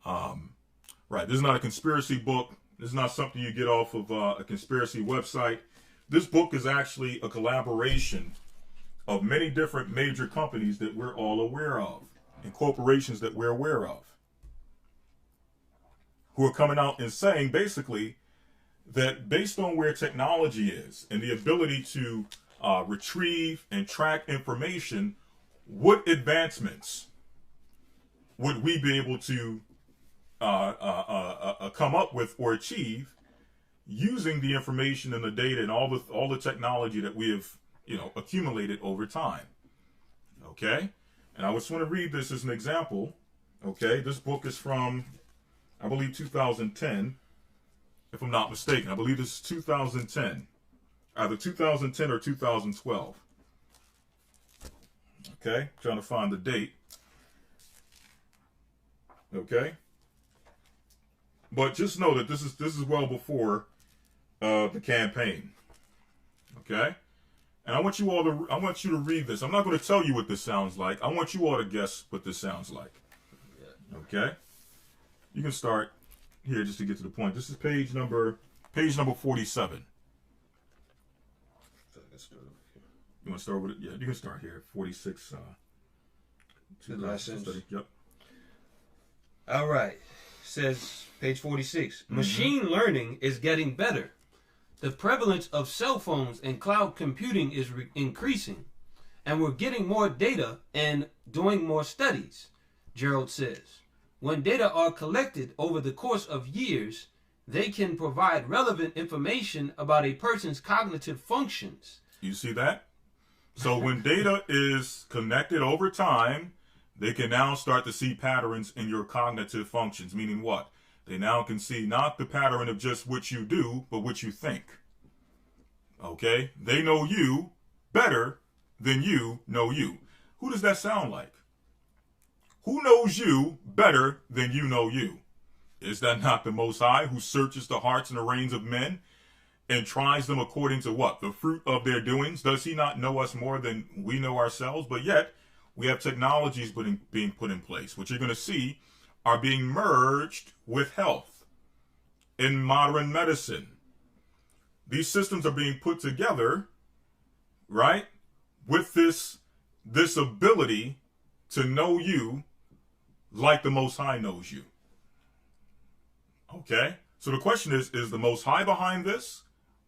this is not a conspiracy book. This is not something you get off of a conspiracy website. This book is actually a collaboration of many different major companies that we're all aware of, and corporations that we're aware of, who are coming out and saying basically that based on where technology is and the ability to retrieve and track information, what advancements would we be able to come up with or achieve using the information and the data and all the technology that we have, accumulated over time. Okay, and I just want to read this as an example. Okay, this book is from, I believe, 2010, if I'm not mistaken. I believe this is 2010, either 2010 or 2012. Okay, trying to find the date. Okay, but just know that this is well before the campaign. Okay, and I want you to read this. I'm not going to tell you what this sounds like. I want you all to guess what this sounds like. Okay, you can start here just to get to the point. This is page number 47. You want to start with it? Yeah, you can start here. 46. The last sentence. Yep. All right. Says page 46. Machine learning is getting better. The prevalence of cell phones and cloud computing is increasing, and we're getting more data and doing more studies, Gerald says. When data are collected over the course of years, they can provide relevant information about a person's cognitive functions. You see that? So when data is connected over time, they can now start to see patterns in your cognitive functions, meaning what? They now can see not the pattern of just what you do, but what you think. Okay? They know you better than you know you. Who does that sound like? Who knows you better than you know you? Is that not the Most High, who searches the hearts and the reins of men and tries them according to what? The fruit of their doings? Does he not know us more than we know ourselves? But yet, we have technologies being put in place, which you're going to see are being merged with health in modern medicine. These systems are being put together, right, with this ability to know you like the Most High knows you. Okay? So the question is the Most High behind this,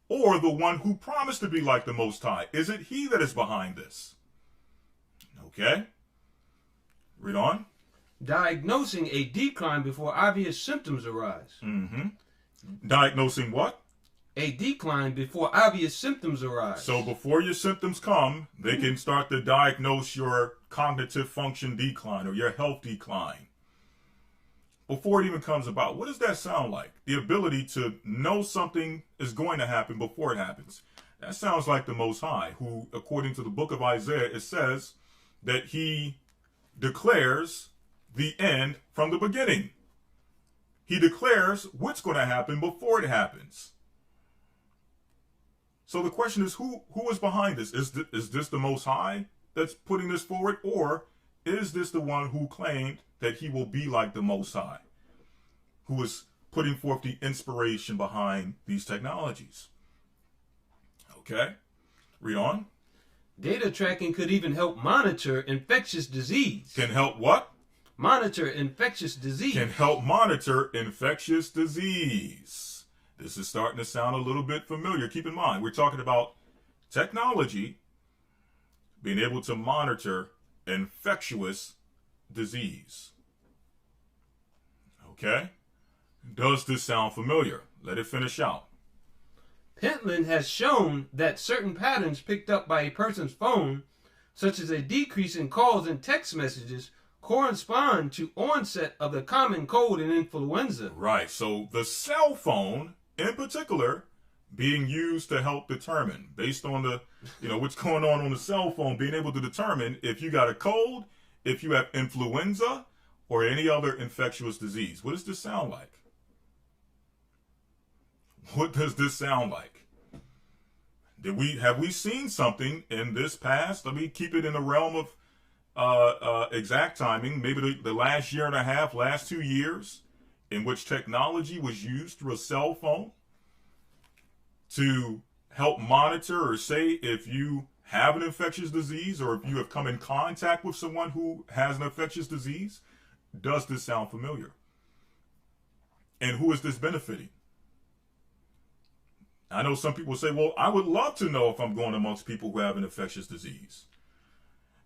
or the one who promised to be like the Most High? Is it he that is behind this? Okay? Read on. Diagnosing a decline before obvious symptoms arise. Diagnosing what? A decline before obvious symptoms arise. So before your symptoms come, they can start to diagnose your cognitive function decline or your health decline. Before it even comes about. What does that sound like? The ability to know something is going to happen before it happens. That sounds like the Most High, who, according to the book of Isaiah, it says that he declares the end from the beginning. He declares what's going to happen before it happens. So the question is, who is behind this? Is this the Most High that's putting this forward? Or is this the one who claimed that he will be like the Most High, who is putting forth the inspiration behind these technologies? Okay, read on. Data tracking could even help monitor infectious disease. Can help what? Monitor infectious disease. Can help monitor infectious disease. This is starting to sound a little bit familiar. Keep in mind, we're talking about technology being able to monitor infectious disease. Okay? Does this sound familiar? Let it finish out. Pentland has shown that certain patterns picked up by a person's phone, such as a decrease in calls and text messages, correspond to onset of the common cold and influenza. Right. So the cell phone, in particular, being used to help determine, based on the, what's going on the cell phone, being able to determine if you got a cold, if you have influenza, or any other infectious disease. What does this sound like? What does this sound like? Have we seen something in this past? Let me keep it in the realm of exact timing. Maybe the last year and a half, last 2 years, in which technology was used through a cell phone to help monitor or say if you have an infectious disease or if you have come in contact with someone who has an infectious disease. Does this sound familiar? And who is this benefiting? I know some people say, well, I would love to know if I'm going amongst people who have an infectious disease.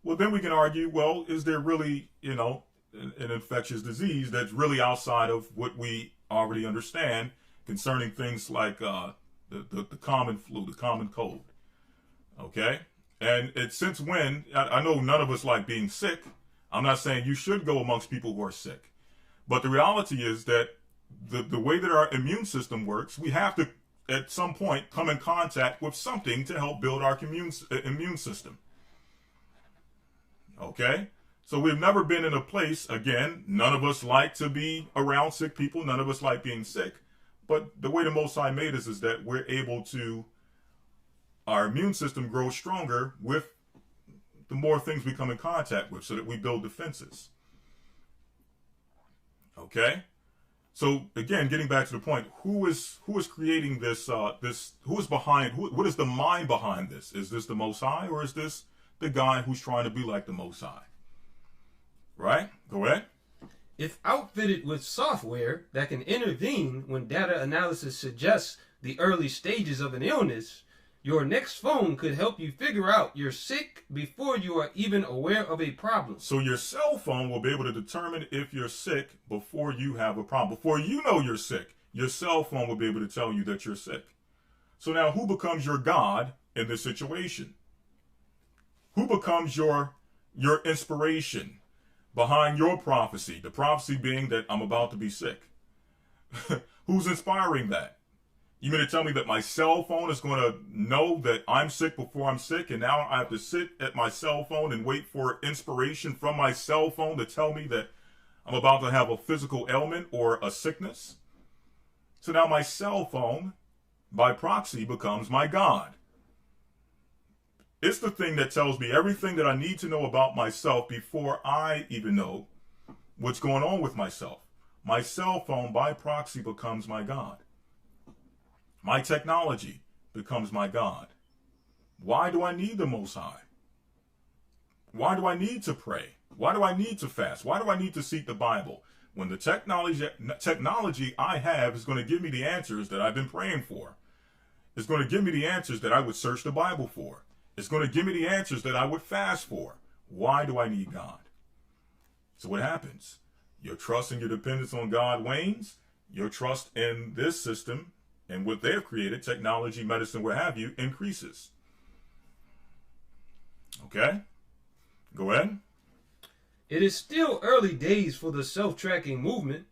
Well, then we can argue, well, is there really, an infectious disease that's really outside of what we already understand concerning things like the common flu, the common cold. Okay? And it's since when, I know none of us like being sick. I'm not saying you should go amongst people who are sick. But the reality is that the way that our immune system works, we have to, at some point, come in contact with something to help build our immune system. Okay? So we've never been in a place, again, none of us like to be around sick people. None of us like being sick. But the way the Most High made us is that we're able to, our immune system grows stronger with the more things we come in contact with, so that we build defenses. Okay? So again, getting back to the point, who is creating this, who is behind, what is the mind behind this? Is this the Most High, or is this the guy who's trying to be like the Most High? Right? Go ahead. If outfitted with software that can intervene when data analysis suggests the early stages of an illness, your next phone could help you figure out you're sick before you are even aware of a problem. So your cell phone will be able to determine if you're sick before you have a problem. Before you know you're sick, your cell phone will be able to tell you that you're sick. So now who becomes your God in this situation? Who becomes your inspiration behind your prophecy? The prophecy being that I'm about to be sick. Who's inspiring that? You mean to tell me that my cell phone is going to know that I'm sick before I'm sick, and now I have to sit at my cell phone and wait for inspiration from my cell phone to tell me that I'm about to have a physical ailment or a sickness? So now my cell phone, by proxy, becomes my God. It's the thing that tells me everything that I need to know about myself before I even know what's going on with myself. My cell phone, by proxy, becomes my God. My technology becomes my God. Why do I need the Most High? Why do I need to pray? Why do I need to fast? Why do I need to seek the Bible? When the technology I have is going to give me the answers that I've been praying for. It's going to give me the answers that I would search the Bible for. It's going to give me the answers that I would fast for. Why do I need God? So what happens? Your trust and your dependence on God wanes. Your trust in this system and what they've created, technology, medicine, what have you, increases. Okay? Go ahead. It is still early days for the self-tracking movement,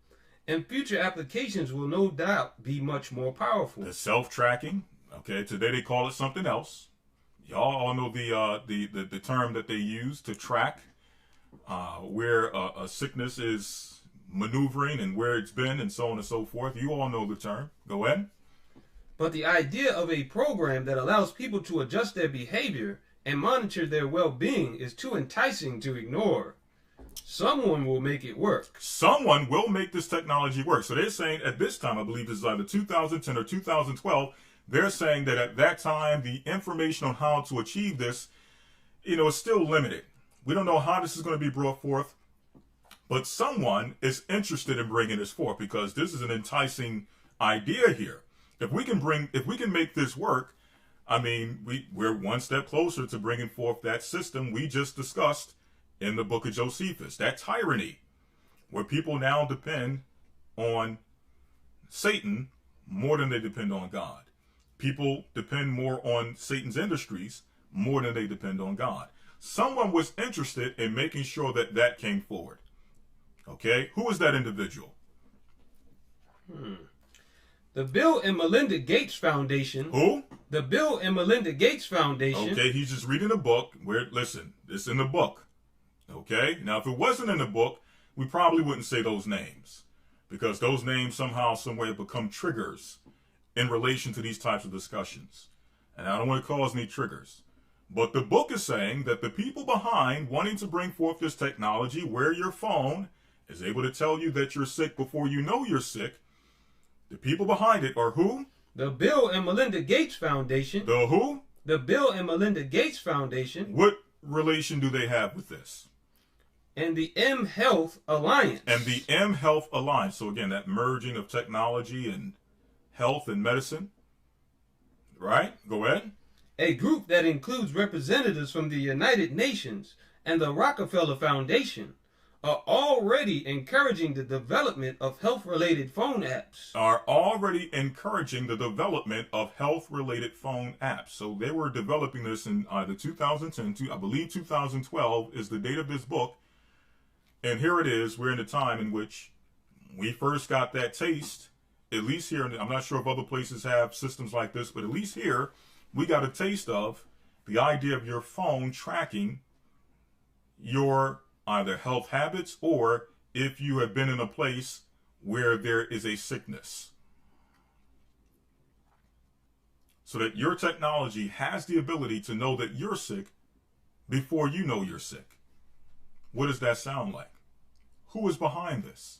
and future applications will no doubt be much more powerful. The self-tracking, okay, today they call it something else. Y'all all know the term that they use to track where a sickness is maneuvering and where it's been and so on and so forth. You all know the term. Go ahead. But the idea of a program that allows people to adjust their behavior and monitor their well-being is too enticing to ignore. Someone will make it work. Someone will make this technology work. So they're saying at this time, I believe this is either 2010 or 2012, they're saying that at that time, the information on how to achieve this, is still limited. We don't know how this is going to be brought forth, but someone is interested in bringing this forth because this is an enticing idea here. If we can make this work, I mean, we're one step closer to bringing forth that system we just discussed in the book of Josephus, that tyranny, where people now depend on Satan more than they depend on God. People depend more on Satan's industries more than they depend on God. Someone was interested in making sure that that came forward. Okay, who is that individual? The Bill and Melinda Gates Foundation. Who? The Bill and Melinda Gates Foundation. Okay, he's just reading a book. Listen, it's in the book. Okay, now if it wasn't in the book, we probably wouldn't say those names because those names somehow, some way have become triggers in relation to these types of discussions. And I don't want to cause any triggers. But the book is saying that the people behind wanting to bring forth this technology where your phone is able to tell you that you're sick before you know you're sick, the people behind it are who? The Bill and Melinda Gates Foundation. The who? The Bill and Melinda Gates Foundation. What relation do they have with this? And the M Health Alliance. And the M Health Alliance. So again, that merging of technology and health and medicine. Right? Go ahead. A group that includes representatives from the United Nations and the Rockefeller Foundation, are already encouraging the development of health-related phone apps. Are already encouraging the development of health-related phone apps. So they were developing this in either 2010, I believe 2012 is the date of this book. And here it is. We're in a time in which we first got that taste, at least here. I'm not sure if other places have systems like this, but at least here we got a taste of the idea of your phone tracking your either health habits or if you have been in a place where there is a sickness. So that your technology has the ability to know that you're sick before you know you're sick. What does that sound like? Who is behind this?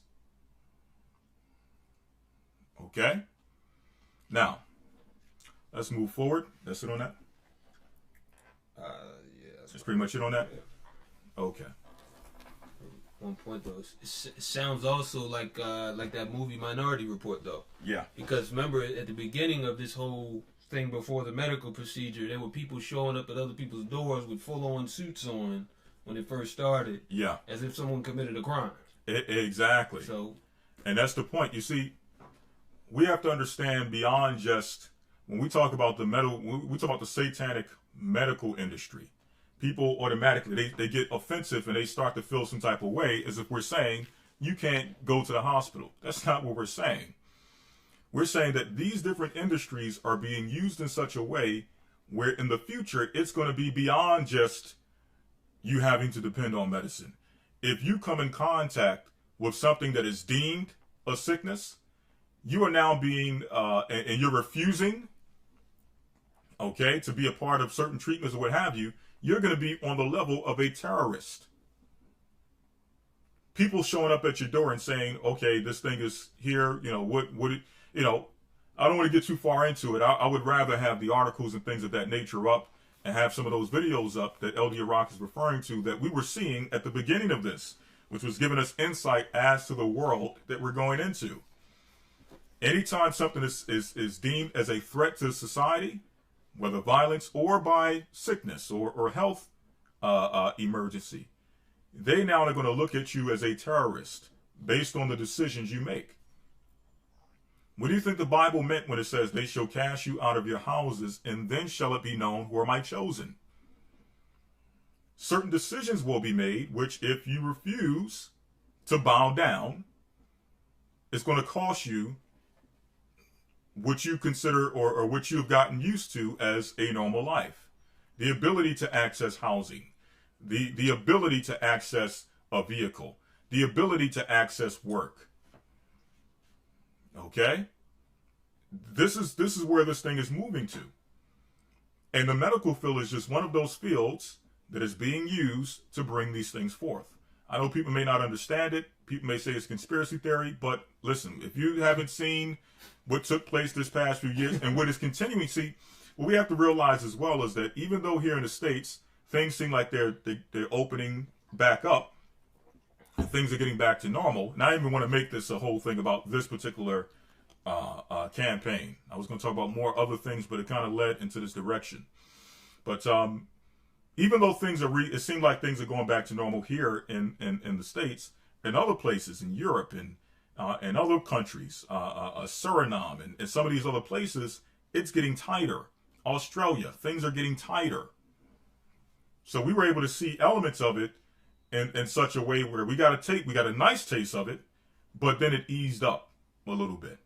Okay? Now, let's move forward. That's it on that? Yeah. That's pretty much it on that? Okay. One point though, it sounds also like that movie Minority Report though. Yeah. Because remember at the beginning of this whole thing before the medical procedure, there were people showing up at other people's doors with full-on suits on when it first started. Yeah. As if someone committed a crime. Exactly. So, and that's the point. You see, we have to understand beyond just when we talk about we talk about the satanic medical industry. People automatically, they get offensive and they start to feel some type of way as if we're saying, you can't go to the hospital. That's not what we're saying. We're saying that these different industries are being used in such a way where in the future, it's going to be beyond just you having to depend on medicine. If you come in contact with something that is deemed a sickness, you are now being, and you're refusing, okay, to be a part of certain treatments or what have you, you're going to be on the level of a terrorist. People showing up at your door and saying, okay, this thing is here, I don't want to get too far into it. I would rather have the articles and things of that nature up and have some of those videos up that LD Rock is referring to that we were seeing at the beginning of this, which was giving us insight as to the world that we're going into. Anytime something is deemed as a threat to society, whether violence or by sickness or health emergency, they now are going to look at you as a terrorist based on the decisions you make. What do you think the Bible meant when it says they shall cast you out of your houses and then shall it be known who are my chosen? Certain decisions will be made, which if you refuse to bow down, it's going to cost you what you consider or what you have gotten used to as a normal life. The ability to access housing, the ability to access a vehicle, the ability to access work. Okay? This is where this thing is moving to. And the medical field is just one of those fields that is being used to bring these things forth. I know people may not understand it. People may say it's conspiracy theory, but listen, if you haven't seen what took place this past few years and what is continuing, see, what we have to realize as well is that even though here in the States, things seem like they're opening back up, and things are getting back to normal, and I don't even want to make this a whole thing about this particular campaign. I was going to talk about more other things, but it kind of led into this direction. But even though things it seemed like things are going back to normal here in the States, and other places in Europe and other countries, Suriname and some of these other places, it's getting tighter. Australia, things are getting tighter. So we were able to see elements of it in such a way where we got a nice taste of it, but then it eased up a little bit.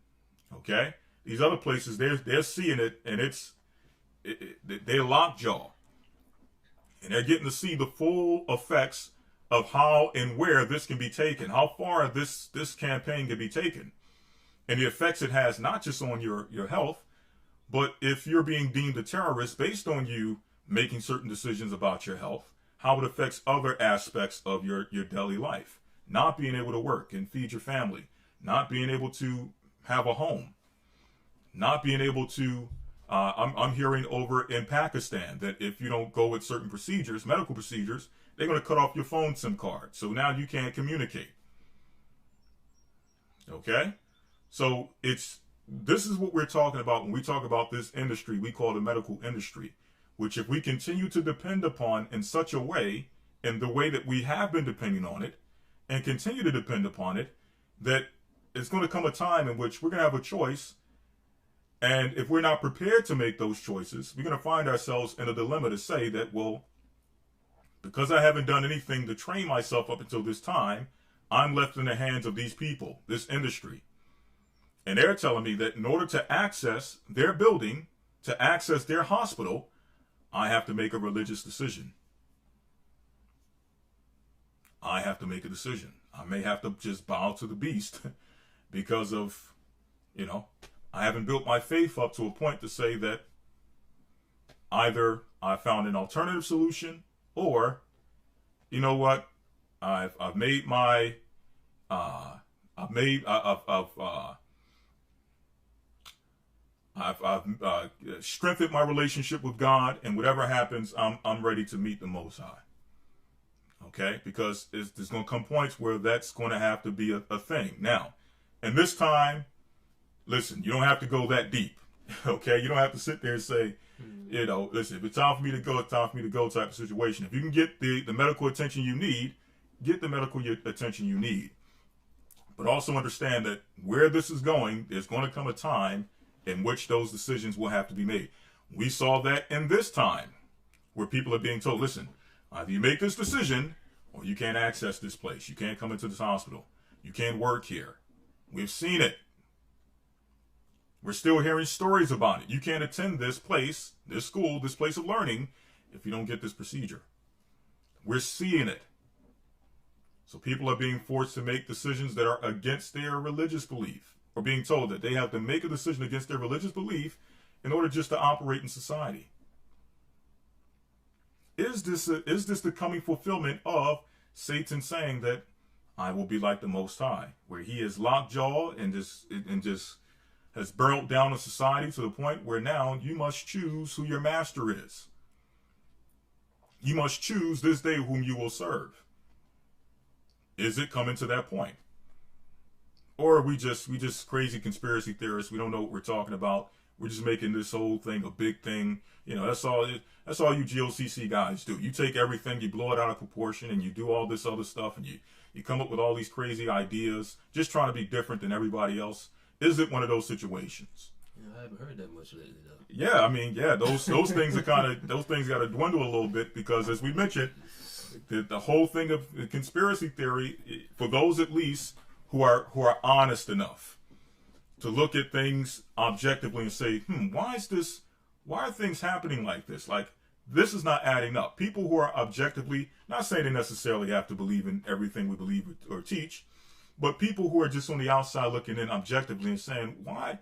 Okay, these other places they're seeing it and they're lockjaw, and they're getting to see the full effects of how and where this can be taken, how far this campaign can be taken, and the effects it has not just on your health, but if you're being deemed a terrorist based on you making certain decisions about your health, how it affects other aspects of your daily life. Not being able to work and feed your family, not being able to have a home, not being able to, I'm hearing over in Pakistan that if you don't go with certain procedures, medical procedures, they're going to cut off your phone SIM card. So now you can't communicate. Okay? So this is what we're talking about when we talk about this industry we call the medical industry, which if we continue to depend upon in such a way, in the way that we have been depending on it, and continue to depend upon it, that it's going to come a time in which we're going to have a choice. And if we're not prepared to make those choices, we're going to find ourselves in a dilemma to say that, well, because I haven't done anything to train myself up until this time, I'm left in the hands of these people, this industry. And they're telling me that in order to access their building, to access their hospital, I have to make a religious decision. I have to make a decision. I may have to just bow to the beast because of, I haven't built my faith up to a point to say that either I found an alternative solution, or, you know what, I've made my, I've strengthened my relationship with God, and whatever happens, I'm ready to meet the Most High. Okay, because there's going to come points where that's going to have to be a thing. Now, and this time, listen, you don't have to go that deep. Okay, you don't have to sit there and say, listen, if it's time for me to go, it's time for me to go type of situation. If you can get the medical attention you need, get the medical attention you need. But also understand that where this is going, there's going to come a time in which those decisions will have to be made. We saw that in this time, where people are being told, listen, either you make this decision, or you can't access this place. You can't come into this hospital. You can't work here. We've seen it. We're still hearing stories about it. You can't attend this place, this school, this place of learning, if you don't get this procedure. We're seeing it. So people are being forced to make decisions that are against their religious belief, or being told that they have to make a decision against their religious belief in order just to operate in society. Is this the coming fulfillment of Satan saying that I will be like the Most High, where he is lockjaw and just has barreled down a society to the point where now you must choose who your master is. You must choose this day whom you will serve. Is it coming to that point? Or are we just crazy conspiracy theorists? We don't know what we're talking about. We're just making this whole thing a big thing. That's all you GOCC guys do. You take everything, you blow it out of proportion, and you do all this other stuff, and you come up with all these crazy ideas, just trying to be different than everybody else. Is it one of those situations? I haven't heard that much lately, though. Yeah, those things got to dwindle a little bit, because as we mentioned, the whole thing of conspiracy theory, for those at least who are honest enough to look at things objectively and say, why are things happening like this? Like, this is not adding up. People who are objectively, not saying they necessarily have to believe in everything we believe or teach, but people who are just on the outside looking in objectively and saying, why?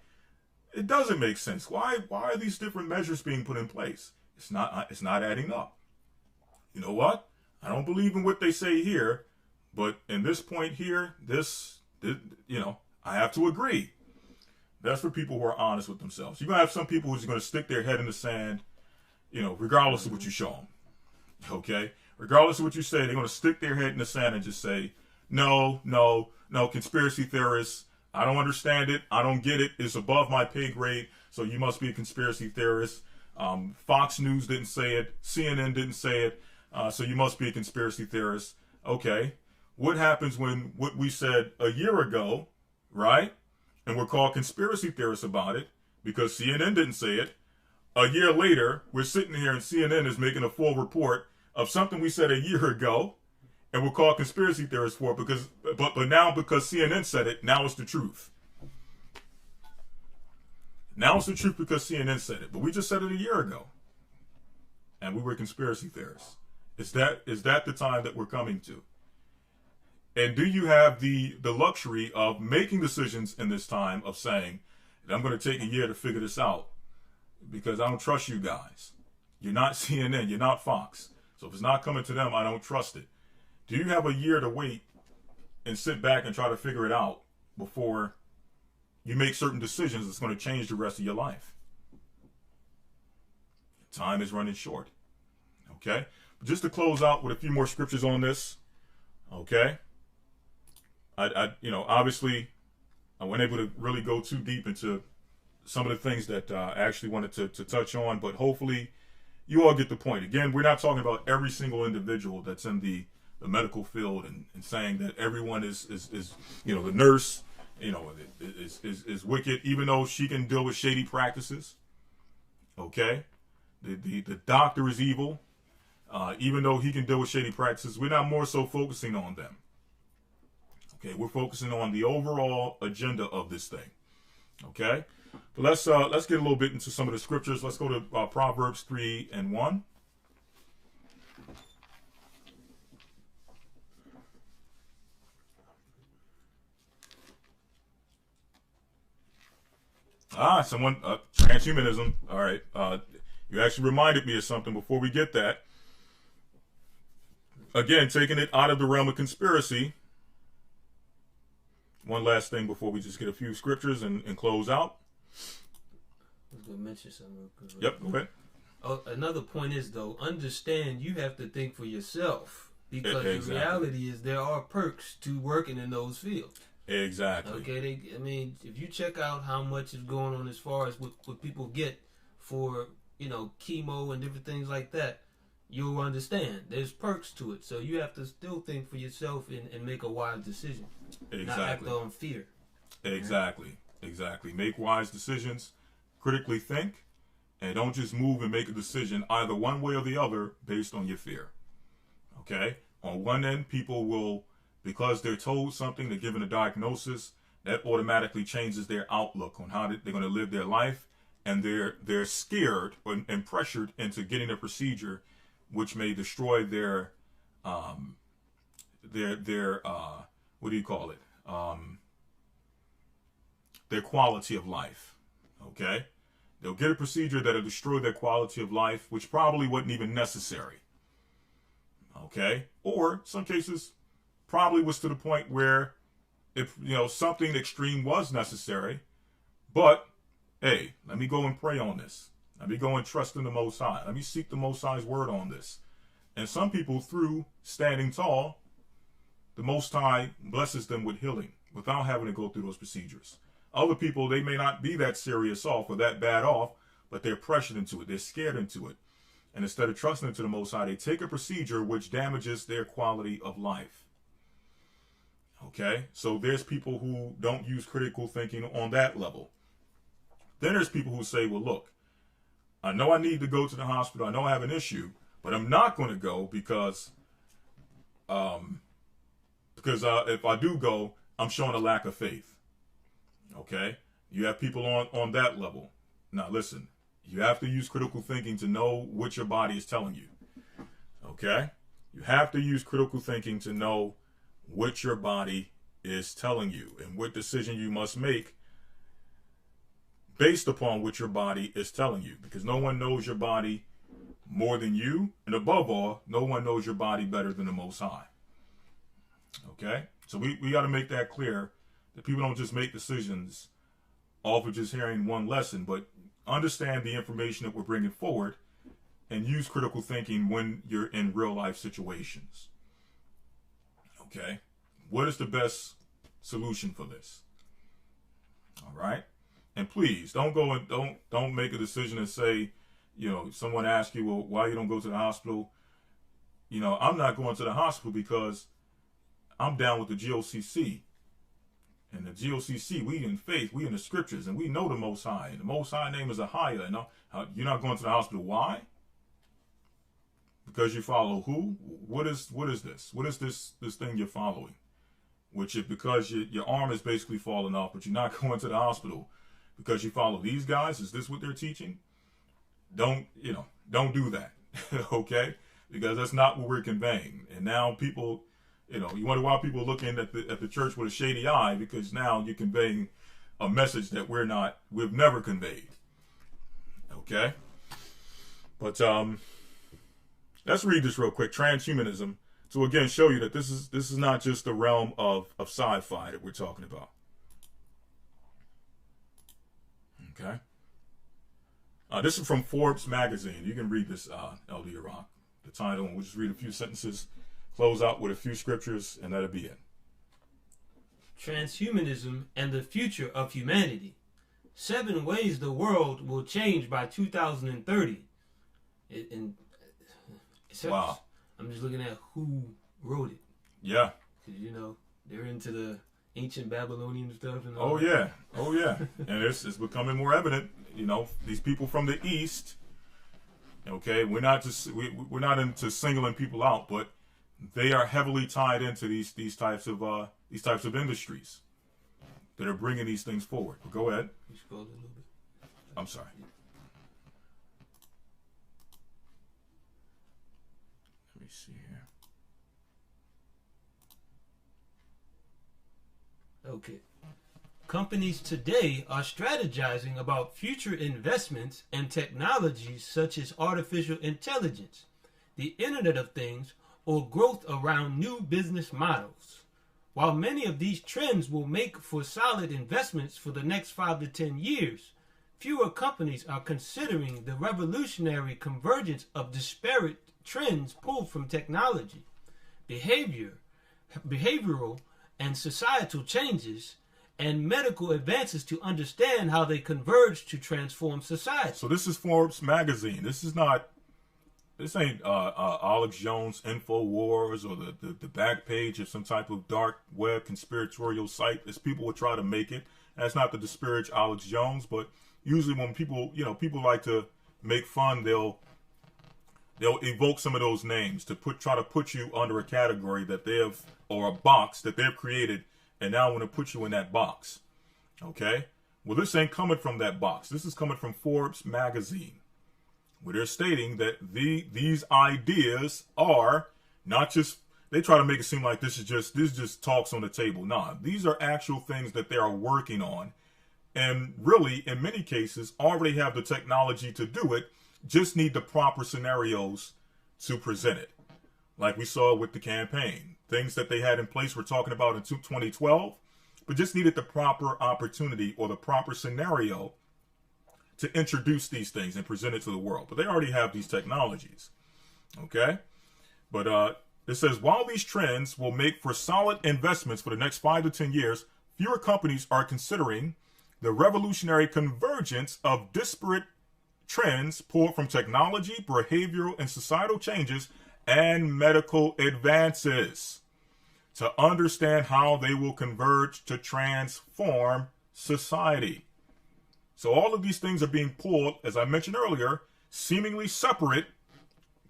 It doesn't make sense. Why are these different measures being put in place? It's not adding up. You know what? I don't believe in what they say here, but in this point here, I have to agree. That's for people who are honest with themselves. You're going to have some people who's going to stick their head in the sand, regardless of what you show them. Okay? Regardless of what you say, they're going to stick their head in the sand and just say, no, conspiracy theorists, I don't understand it. I don't get it. It's above my pay grade, so you must be a conspiracy theorist. Fox News didn't say it. CNN didn't say it, so you must be a conspiracy theorist. Okay. What happens when what we said a year ago, right? And we're called conspiracy theorists about it because CNN didn't say it. A year later, we're sitting here and CNN is making a full report of something we said a year ago, and we're called conspiracy theorists for it but now because CNN said it, now it's the truth. Now it's the truth because CNN said it, but we just said it a year ago, and we were conspiracy theorists. Is that the time that we're coming to? And do you have the luxury of making decisions in this time of saying, I'm going to take a year to figure this out because I don't trust you guys. You're not CNN. You're not Fox. So if it's not coming to them, I don't trust it. Do you have a year to wait and sit back and try to figure it out before you make certain decisions that's going to change the rest of your life? Time is running short. Okay? But just to close out with a few more scriptures on this. Okay? Obviously, I wasn't able to really go too deep into some of the things that I actually wanted to touch on, but hopefully you all get the point. Again, we're not talking about every single individual that's in the the medical field and saying that everyone is the nurse, is wicked, even though she can deal with shady practices. Okay, the doctor is evil, even though he can deal with shady practices. We're not more so focusing on them. Okay, we're focusing on the overall agenda of this thing. Okay, but let's get a little bit into some of the scriptures. Let's go to Proverbs 3:1. Transhumanism. All right. You actually reminded me of something before we get that. Again, taking it out of the realm of conspiracy. One last thing before we just get a few scriptures and close out. I was going to mention something. Yep, go ahead. Another point is, though, understand you have to think for yourself. Because Exactly. the reality is there are perks to working in those fields. Exactly. Okay, if you check out how much is going on as far as what people get for, chemo and different things like that, you'll understand. There's perks to it. So you have to still think for yourself and make a wise decision. Exactly. Not act on fear. Exactly. Exactly. Make wise decisions, critically think, and don't just move and make a decision either one way or the other based on your fear. Okay? On one end, people will, because they're told something, they're given a diagnosis, that automatically changes their outlook on how they're going to live their life, and they're scared and pressured into getting a procedure which may destroy their what do you call it? Their quality of life. Okay? They'll get a procedure that'll destroy their quality of life, which probably wasn't even necessary. Okay? Or some cases probably was to the point where if something extreme was necessary, but hey, let me go and pray on this. Let me go and trust in the Most High. Let me seek the Most High's word on this. And some people, through standing tall, the Most High blesses them with healing without having to go through those procedures. Other people, they may not be that serious off or that bad off, but they're pressured into it. They're scared into it. And instead of trusting into the Most High, they take a procedure which damages their quality of life. Okay? So there's people who don't use critical thinking on that level. Then there's people who say, well, look, I know I need to go to the hospital. I know I have an issue, but I'm not going to go because if I do go, I'm showing a lack of faith. Okay? You have people on that level. Now, listen, you have to use critical thinking to know what your body is telling you. Okay? You have to use critical thinking to know what your body is telling you and what decision you must make based upon what your body is telling you, because no one knows your body more than you, and above all, no one knows your body better than the Most High. Okay? So we got to make that clear, that people don't just make decisions off of just hearing one lesson, but understand the information that we're bringing forward and use critical thinking when you're in real life situations. Okay? What is the best solution for this? All right? And please don't go and don't make a decision and say, someone asks you, well, why you don't go to the hospital? I'm not going to the hospital because I'm down with the GOCC. And the GOCC, we in faith, we in the scriptures, and we know the Most High. And the Most High name is AHAYAH. And you're not going to the hospital. Why? Because you follow who? What is this? What is this thing you're following? Because your arm is basically falling off, but you're not going to the hospital because you follow these guys. Is this what they're teaching? Don't do that. Okay? Because that's not what we're conveying. And now people, you wonder why people are looking at the church with a shady eye, because now you're conveying a message that we've never conveyed. Okay? But let's read this real quick. Transhumanism. To again show you that this is not just the realm of sci-fi that we're talking about. Okay. This is from Forbes magazine. You can read this, LD Iraq. The title, and we'll just read a few sentences, close out with a few scriptures, and that'll be it. Transhumanism and the future of humanity. 7 ways the world will change by 2030. Wow. I'm just looking at who wrote it. Yeah. Because, you know, they're into the ancient Babylonian stuff. And all Oh, yeah. Oh, yeah. And it's becoming more evident, you know, these people from the East, okay, we're not into singling people out, but they are heavily tied into these types of industries that are bringing these things forward. But go ahead. You scrolled a little bit. I'm sorry. Let me see here. Okay. Companies today are strategizing about future investments and technologies such as artificial intelligence, the Internet of Things, or growth around new business models. While many of these trends will make for solid investments for the next 5 to 10 years, fewer companies are considering the revolutionary convergence of disparate trends pulled from technology, behavioral and societal changes, and medical advances to understand how they converge to transform society. So this is Forbes magazine. This ain't Alex Jones InfoWars or the back page of some type of dark web conspiratorial site, as people would try to make it. That's not to disparage Alex Jones, but usually when people like to make fun, they'll evoke some of those names to try to put you under a category that they have, or a box that they've created, and now want to put you in that box. Okay? Well, this ain't coming from that box. This is coming from Forbes magazine, where they're stating that these ideas are not just, they try to make it seem like this is just talks on the table. Nah, these are actual things that they are working on, and really, in many cases, already have the technology to do it, just need the proper scenarios to present it. Like we saw with the campaign. Things that they had in place we're talking about in 2012, but just needed the proper opportunity or the proper scenario to introduce these things and present it to the world. But they already have these technologies. Okay? But it says, while these trends will make for solid investments for the next 5 to 10 years, fewer companies are considering the revolutionary convergence of disparate trends pulled from technology, behavioral and societal changes, and medical advances to understand how they will converge to transform society. So all of these things are being pulled, as I mentioned earlier, seemingly separate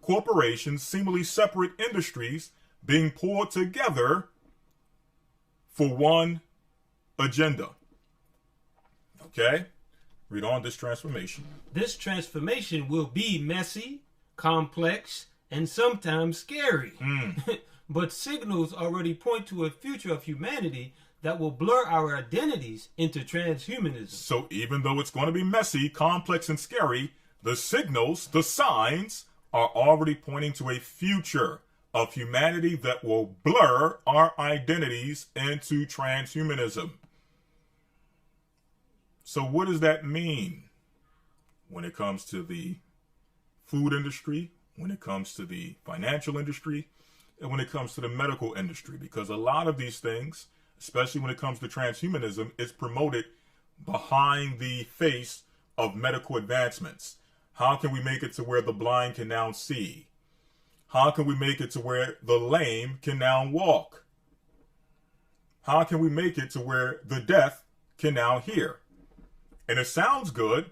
corporations, seemingly separate industries being pulled together for one agenda. Okay? Read on this transformation. This transformation will be messy, complex, and sometimes scary. But signals already point to a future of humanity that will blur our identities into transhumanism. So even though it's going to be messy, complex, and scary, the signals, the signs, are already pointing to a future of humanity that will blur our identities into transhumanism. So what does that mean when it comes to the food industry, when it comes to the financial industry, and when it comes to the medical industry? Because a lot of these things, especially when it comes to transhumanism, is promoted behind the face of medical advancements. How can we make it to where the blind can now see? How can we make it to where the lame can now walk? How can we make it to where the deaf can now hear? And it sounds good,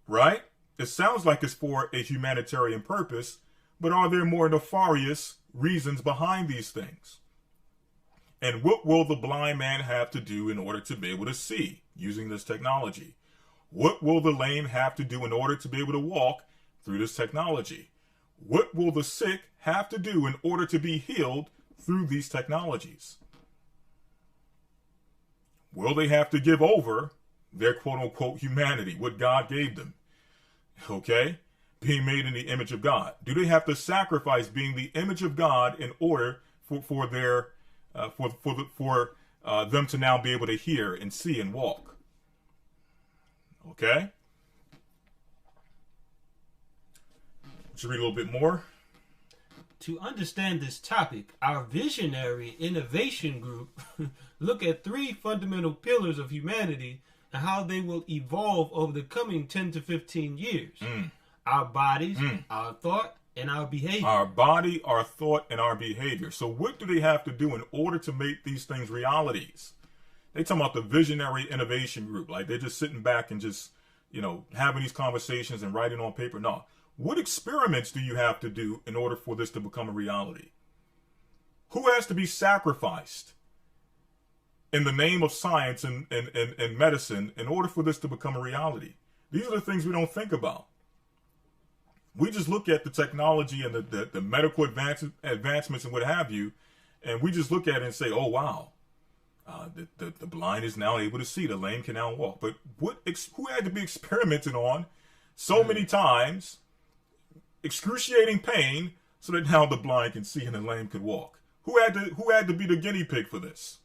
right? It sounds like it's for a humanitarian purpose, but are there more nefarious reasons behind these things? And what will the blind man have to do in order to be able to see using this technology? What will the lame have to do in order to be able to walk through this technology? What will the sick have to do in order to be healed through these technologies? Will they have to give over their quote-unquote humanity, what God gave them? Okay? Being made in the image of God. Do they have to sacrifice being the image of God in order for them to now be able to hear and see and walk? Okay? Let's read a little bit more. To understand this topic, our visionary innovation group look at 3 fundamental pillars of humanity and how they will evolve over the coming 10 to 15 years. Our bodies, our thought, and our behavior. Our body, our thought, and our behavior. So what do they have to do in order to make these things realities? They talking about the visionary innovation group. Like they're just sitting back and just, having these conversations and writing on paper. No. What experiments do you have to do in order for this to become a reality? Who has to be sacrificed in the name of science and medicine in order for this to become a reality? These are the things we don't think about. We just look at the technology and the medical advancements and what have you, and we just look at it and say, oh, wow, the blind is now able to see, the lame can now walk. But who had to be experimented on so many times, excruciating pain, so that now the blind can see and the lame could walk? Who had to be the guinea pig for this?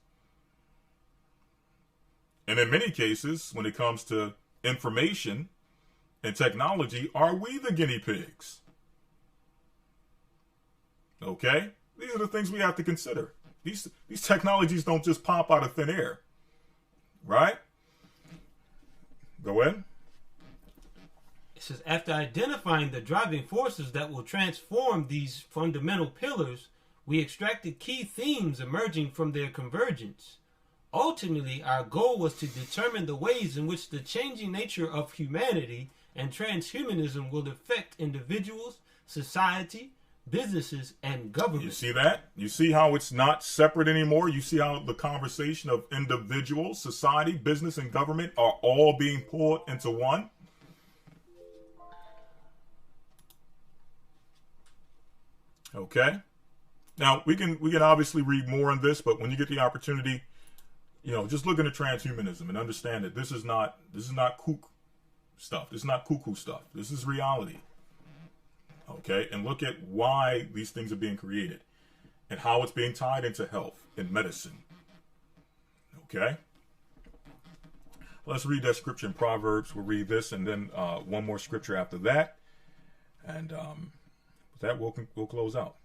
And in many cases, when it comes to information and technology, are we the guinea pigs? Okay? These are the things we have to consider. These technologies don't just pop out of thin air. Right? Go ahead. It says, after identifying the driving forces that will transform these fundamental pillars, we extracted key themes emerging from their convergence. Ultimately, our goal was to determine the ways in which the changing nature of humanity and transhumanism will affect individuals, society, businesses, and government. You see that? You see how it's not separate anymore? You see how the conversation of individuals, society, business, and government are all being pulled into one? Okay. Now, we can obviously read more on this, but when you get the opportunity, just look into transhumanism and understand that this is not kook stuff. This is not cuckoo stuff. This is reality. Okay? And look at why these things are being created and how it's being tied into health and medicine. Okay? Let's read that scripture in Proverbs. We'll read this and then one more scripture after that. And with that, we'll close out.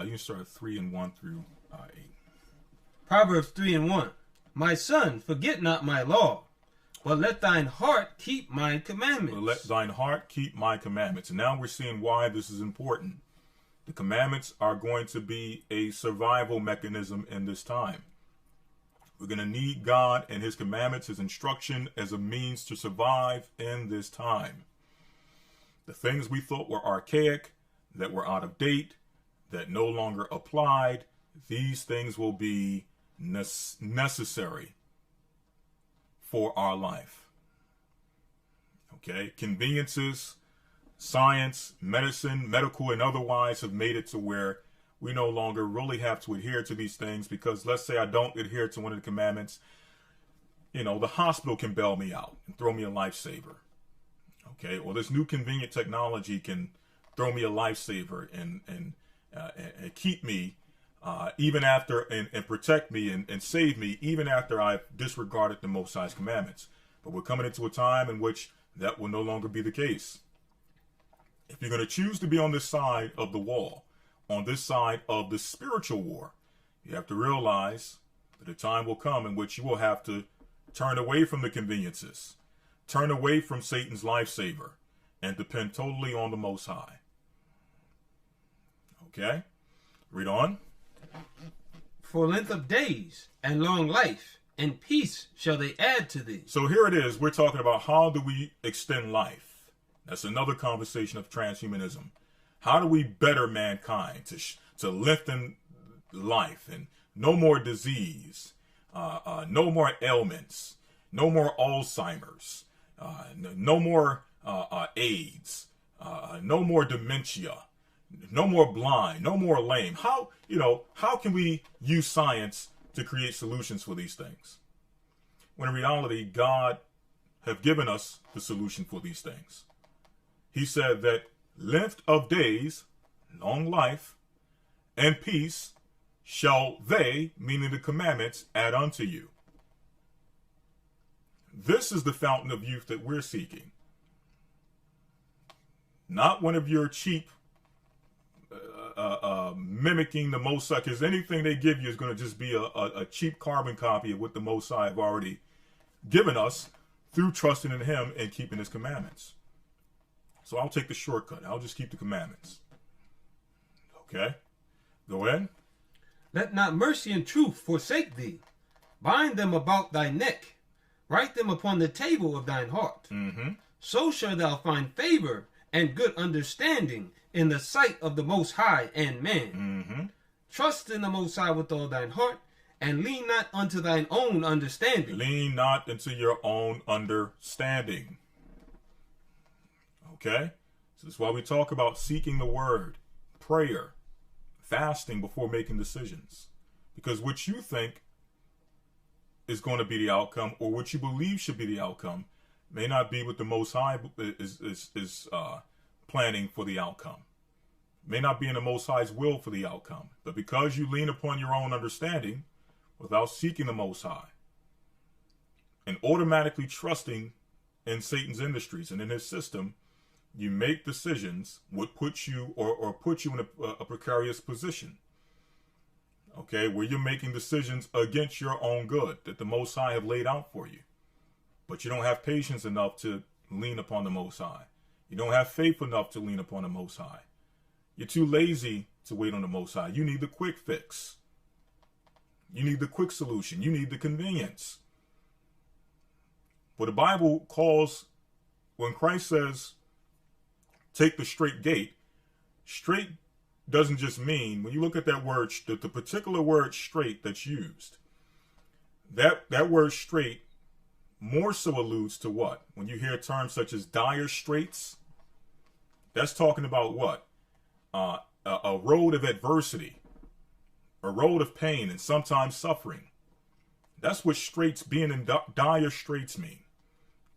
You can start 3 and 1 through 8. Proverbs 3 and 1. My son, forget not my law, but let thine heart keep my commandments. But let thine heart keep my commandments. And now we're seeing why this is important. The commandments are going to be a survival mechanism in this time. We're going to need God and his commandments, his instruction, as a means to survive in this time. The things we thought were archaic, that were out of date, that no longer applied, these things will be necessary for our life. Okay? Conveniences, science, medicine, medical, and otherwise have made it to where we no longer really have to adhere to these things, because let's say I don't adhere to one of the commandments, the hospital can bail me out and throw me a lifesaver. Okay? Or this new convenient technology can throw me a lifesaver and keep me even after, and protect me and save me even after I've disregarded the Most High's commandments. But we're coming into a time in which that will no longer be the case. If you're going to choose to be on this side of the wall, on this side of the spiritual war, you have to realize that a time will come in which you will have to turn away from the conveniences, turn away from Satan's lifesaver, and depend totally on the Most High. Okay? Read on. For length of days and long life and peace shall they add to thee. So here it is. We're talking about how do we extend life. That's another conversation of transhumanism. How do we better mankind to lengthen life and no more disease, no more ailments, no more Alzheimer's, no more AIDS, no more dementia, no more blind, no more lame. How can we use science to create solutions for these things? When in reality, God have given us the solution for these things. He said that length of days, long life, and peace shall they, meaning the commandments, add unto you. This is the fountain of youth that we're seeking. Not one of your cheap mimicking the Most High, because anything they give you is going to just be a cheap carbon copy of what the Most High have already given us through trusting in him and keeping his commandments. So I'll take the shortcut. I'll just keep the commandments. Okay? Go ahead. Let not mercy and truth forsake thee. Bind them about thy neck. Write them upon the table of thine heart. Mm-hmm. So shalt thou find favor and good understanding in the sight of the Most High and man. Mm-hmm. Trust in the Most High with all thine heart, and lean not unto thine own understanding. Lean not into your own understanding. Okay? So that's why we talk about seeking the word, prayer, fasting before making decisions. Because what you think is going to be the outcome, or what you believe should be the outcome, may not be what the Most High is planning for the outcome. May not be in the Most High's will for the outcome. But because you lean upon your own understanding without seeking the Most High and automatically trusting in Satan's industries and in his system, you make decisions would put you or put you in a precarious position. Okay, where you're making decisions against your own good that the Most High have laid out for you. But you don't have patience enough to lean upon the Most High. You don't have faith enough to lean upon the Most High. You're too lazy to wait on the Most High. You need the quick fix. You need the quick solution. You need the convenience. But the Bible calls, when Christ says, take the straight gate, straight doesn't just mean, when you look at that word, the particular word straight that's used, that word straight more so alludes to what? When you hear terms such as dire straits, that's talking about what? A road of adversity, a road of pain and sometimes suffering. That's what straits, being in dire straits, mean.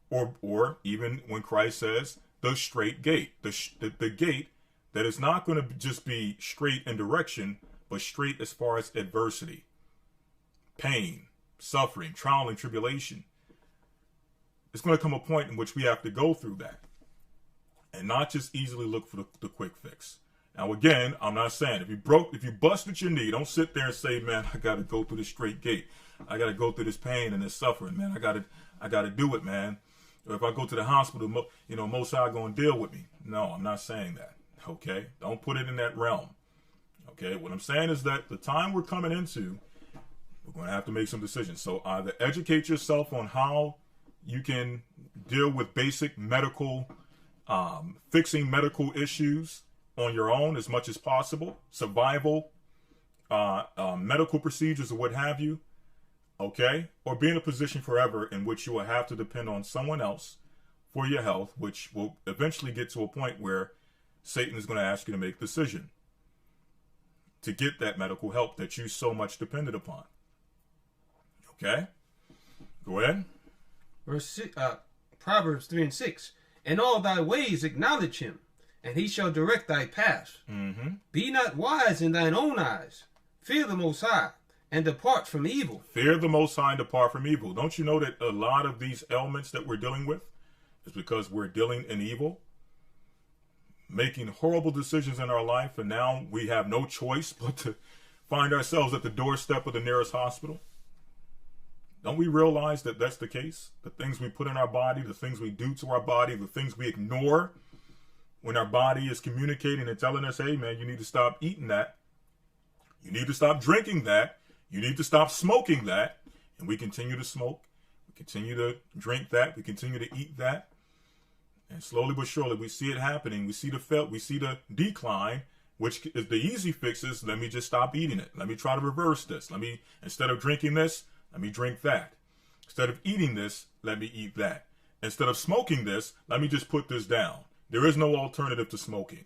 Or even when Christ says the straight gate, the gate that is not going to just be straight in direction, but straight as far as adversity, pain, suffering, trial and tribulation. It's going to come a point in which we have to go through that and not just easily look for the quick fix. Now, again, I'm not saying if you busted your knee, don't sit there and say, man, I got to go through the straight gate. I got to go through this pain and this suffering, man. I got to do it, man. Or if I go to the hospital, Most High going to deal with me. No, I'm not saying that. Okay. Don't put it in that realm. Okay. What I'm saying is that the time we're coming into, we're going to have to make some decisions. So either educate yourself on how you can deal with basic medical, fixing medical issues on your own as much as possible, survival, medical procedures or what have you, okay? Or be in a position forever in which you will have to depend on someone else for your health, which will eventually get to a point where Satan is going to ask you to make a decision to get that medical help that you so much depended upon. Okay? Go ahead. Proverbs 3:6. In all thy ways acknowledge him, and he shall direct thy paths. Mm-hmm. Be not wise in thine own eyes. Fear the Most High, and depart from evil. Fear the Most High and depart from evil. Don't you know that a lot of these ailments that we're dealing with is because we're dealing in evil? Making horrible decisions in our life, and now we have no choice but to find ourselves at the doorstep of the nearest hospital. Don't we realize that that's the case? The things we put in our body, the things we do to our body, the things we ignore when our body is communicating and telling us, hey, man, you need to stop eating that. You need to stop drinking that. You need to stop smoking that. And we continue to smoke. We continue to drink that. We continue to eat that. And slowly but surely, we see it happening. We see the decline, which is the easy fix is, let me just stop eating it. Let me try to reverse this. Instead of drinking this, let me drink that. Instead of eating this, let me eat that. Instead of smoking this, let me just put this down. There is no alternative to smoking.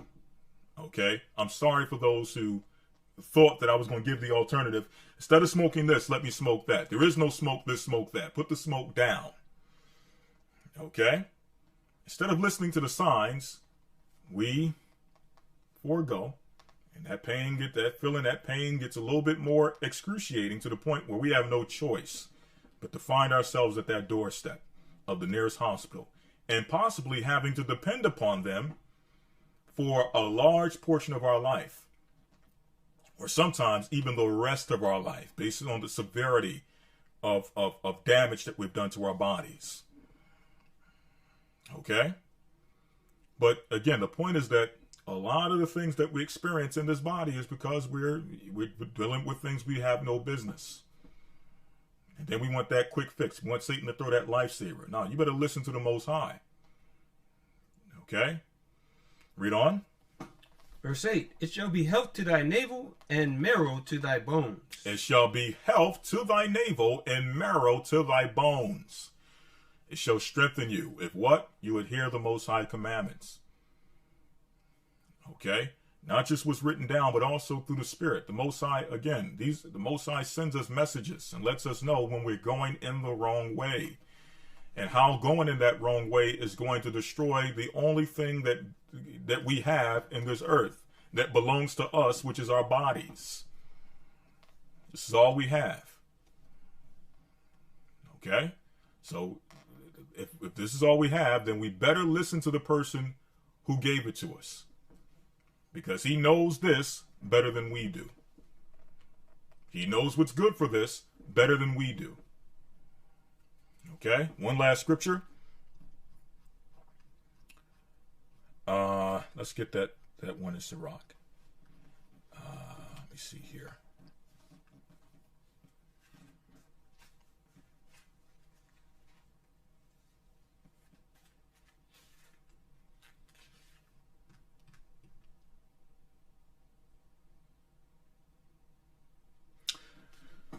Okay? I'm sorry for those who thought that I was going to give the alternative. Instead of smoking this, let me smoke that. There is no smoke this, smoke that. Put the smoke down. Okay? Instead of listening to the signs, we forego. And that pain gets a little bit more excruciating to the point where we have no choice but to find ourselves at that doorstep of the nearest hospital and possibly having to depend upon them for a large portion of our life. or sometimes even the rest of our life, based on the severity of damage that we've done to our bodies. Okay? But again, the point is that a lot of the things that we experience in this body is because we're dealing with things we have no business. And then we want that quick fix. We want Satan to throw that lifesaver. No, you better listen to the Most High. Okay? Read on. Verse 8, it shall be health to thy navel and marrow to thy bones. It shall be health to thy navel and marrow to thy bones. It shall strengthen you if what? You adhere the Most High commandments. Okay? Not just what's written down, but also through the Spirit. The Most High, again, the Most High sends us messages and lets us know when we're going in the wrong way. And how going in that wrong way is going to destroy the only thing that we have in this earth that belongs to us, which is our bodies. This is all we have. Okay? So if this is all we have, then we better listen to the person who gave it to us. Because he knows this better than we do. He knows what's good for this better than we do. Okay, one last scripture. Let's get that one in Sirach. Let me see here.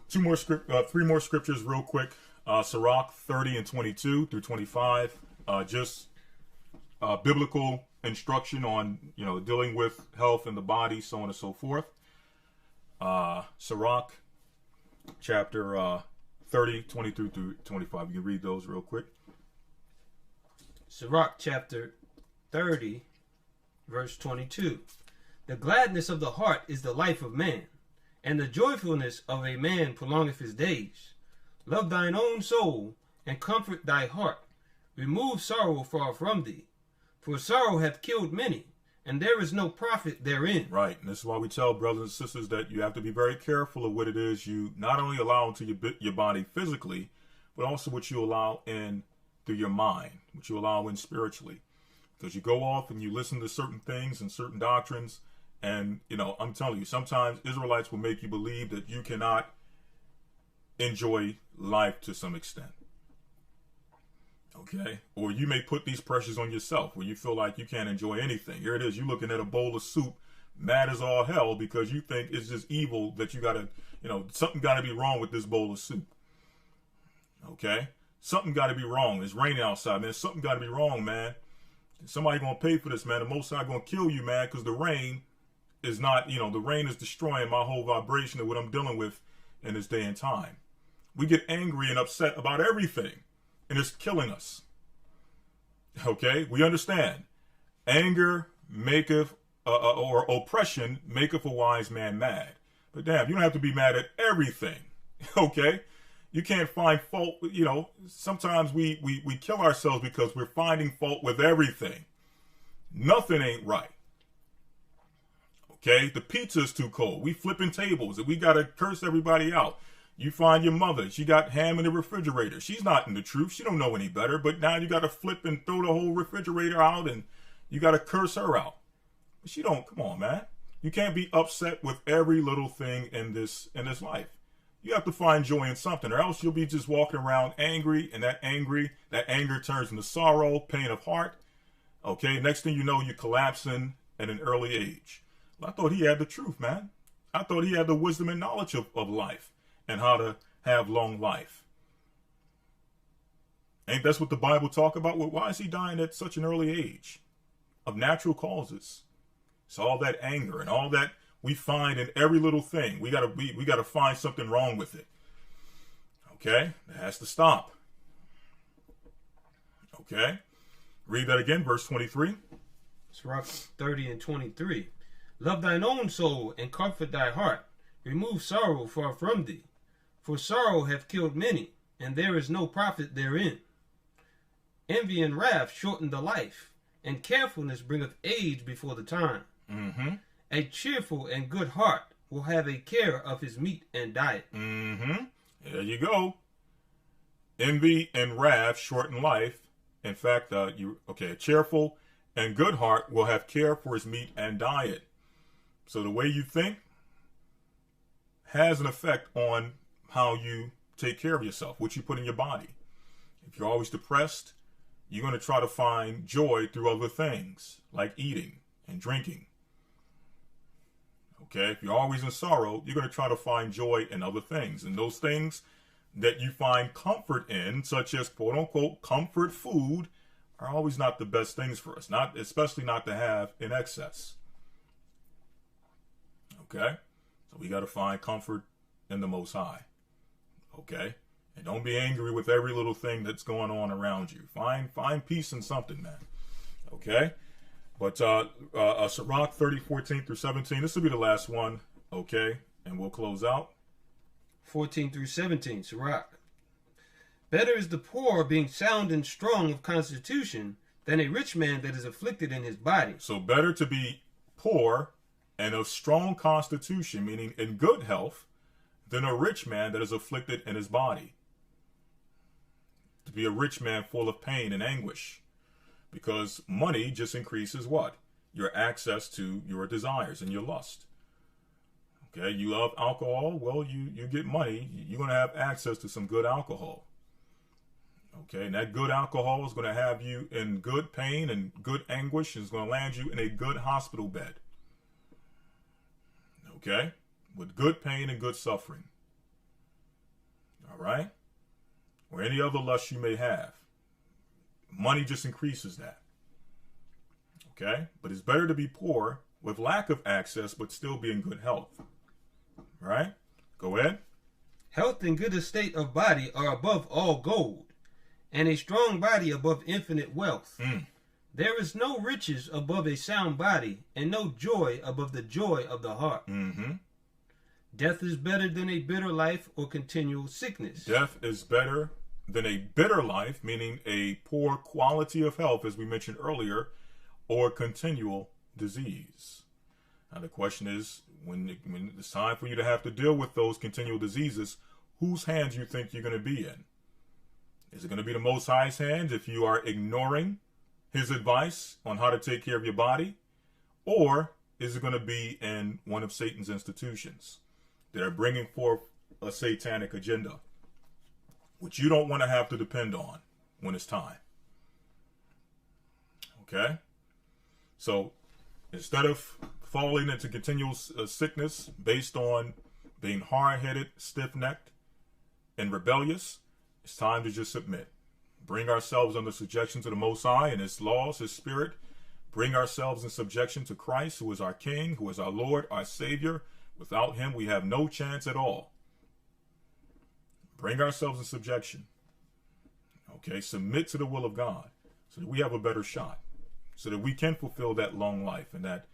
Three more scriptures real quick. Sirach 30 and 22 through 25. Just biblical instruction on, dealing with health in the body, so on and so forth. Sirach chapter 30, 22 through 25. You can read those real quick. Sirach chapter 30, verse 22. The gladness of the heart is the life of man, and the joyfulness of a man prolongeth his days. Love thine own soul, and comfort thy heart. Remove sorrow far from thee. For sorrow hath killed many, and there is no profit therein. Right, and this is why we tell brothers and sisters that you have to be very careful of what it is you not only allow into your body physically, but also what you allow in through your mind, what you allow in spiritually. Because you go off and you listen to certain things and certain doctrines, and, I'm telling you, sometimes Israelites will make you believe that you cannot enjoy life to some extent. Okay? Or you may put these pressures on yourself where you feel like you can't enjoy anything. Here it is, you're looking at a bowl of soup, mad as all hell because you think it's just evil that you gotta, something gotta be wrong with this bowl of soup. Okay? Something gotta be wrong. It's raining outside, man. Something gotta be wrong, man. Somebody gonna pay for this, man. The Most High gonna kill you, man, because the rain is not, the rain is destroying my whole vibration of what I'm dealing with in this day and time. We get angry and upset about everything, and it's killing us. Okay? We understand. Anger maketh, or oppression maketh a wise man mad. But damn, you don't have to be mad at everything. Okay? You can't find fault, sometimes we kill ourselves because we're finding fault with everything. Nothing ain't right. Okay? The pizza's too cold. We flipping tables and we got to curse everybody out. You find your mother, she got ham in the refrigerator. She's not in the truth. She don't know any better. But now you got to flip and throw the whole refrigerator out and you got to curse her out. But she don't, come on, man. You can't be upset with every little thing in this life. You have to find joy in something, or else you'll be just walking around angry, and that anger turns into sorrow, pain of heart. Okay, next thing you know, you're collapsing at an early age. Well, I thought he had the truth, man. I thought he had the wisdom and knowledge of life and how to have long life. Ain't that's what the Bible talk about? Well, why is he dying at such an early age? Of natural causes. It's all that anger and all that we find in every little thing. We gotta find something wrong with it. Okay? That has to stop. Okay? Read that again, verse 23. Sirach 30 and 23. Love thine own soul and comfort thy heart. Remove sorrow far from thee. For sorrow hath killed many, and there is no profit therein. Envy and wrath shorten the life, and carefulness bringeth age before the time. Mm-hmm. A cheerful and good heart will have a care of his meat and diet. Mm-hmm. There you go. Envy and wrath shorten life. In fact, a cheerful and good heart will have care for his meat and diet. So the way you think has an effect on how you take care of yourself, what you put in your body. If you're always depressed, you're going to try to find joy through other things, like eating and drinking. Okay, if you're always in sorrow, you're going to try to find joy in other things. And those things that you find comfort in, such as quote-unquote comfort food, are always not the best things for us, especially not to have in excess. Okay, so we got to find comfort in the Most High. Okay, and don't be angry with every little thing that's going on around you. Find peace in something, man. Okay, but Sirach 30:14 through 17. This will be the last one. Okay, and we'll close out. 14 through 17, Sirach. Better is the poor being sound and strong of constitution than a rich man that is afflicted in his body. So better to be poor and of strong constitution, meaning in good health, than a rich man that is afflicted in his body. To be a rich man full of pain and anguish. Because money just increases what? Your access to your desires and your lust. Okay, you love alcohol, well, you get money, you're going to have access to some good alcohol. Okay, and that good alcohol is going to have you in good pain and good anguish, and is going to land you in a good hospital bed. Okay, with good pain and good suffering. All right, or any other lust you may have. Money just increases that. Okay, but it's better to be poor with lack of access, but still be in good health. Right? Go ahead. Health and good estate of body are above all gold, and a strong body above infinite wealth. There is no riches above a sound body, and no joy above the joy of the heart. Death is better than a bitter life or continual sickness. Death is better than a bitter life, meaning a poor quality of health, as we mentioned earlier, or continual disease. Now the question is, when it's time for you to have to deal with those continual diseases, whose hands you think you're going to be in? Is it going to be the Most High's hands if you are ignoring his advice on how to take care of your body? Or is it going to be in one of Satan's institutions that are bringing forth a satanic agenda, which you don't want to have to depend on when it's time? Okay? So instead of falling into continual sickness based on being hard-headed, stiff-necked, and rebellious, it's time to just submit. Bring ourselves under subjection to the Most High and his laws, his spirit. Bring ourselves in subjection to Christ, who is our King, who is our Lord, our Savior. Without him, we have no chance at all. Bring ourselves in subjection. Okay, submit to the will of God so that we have a better shot, so that we can fulfill that long life and that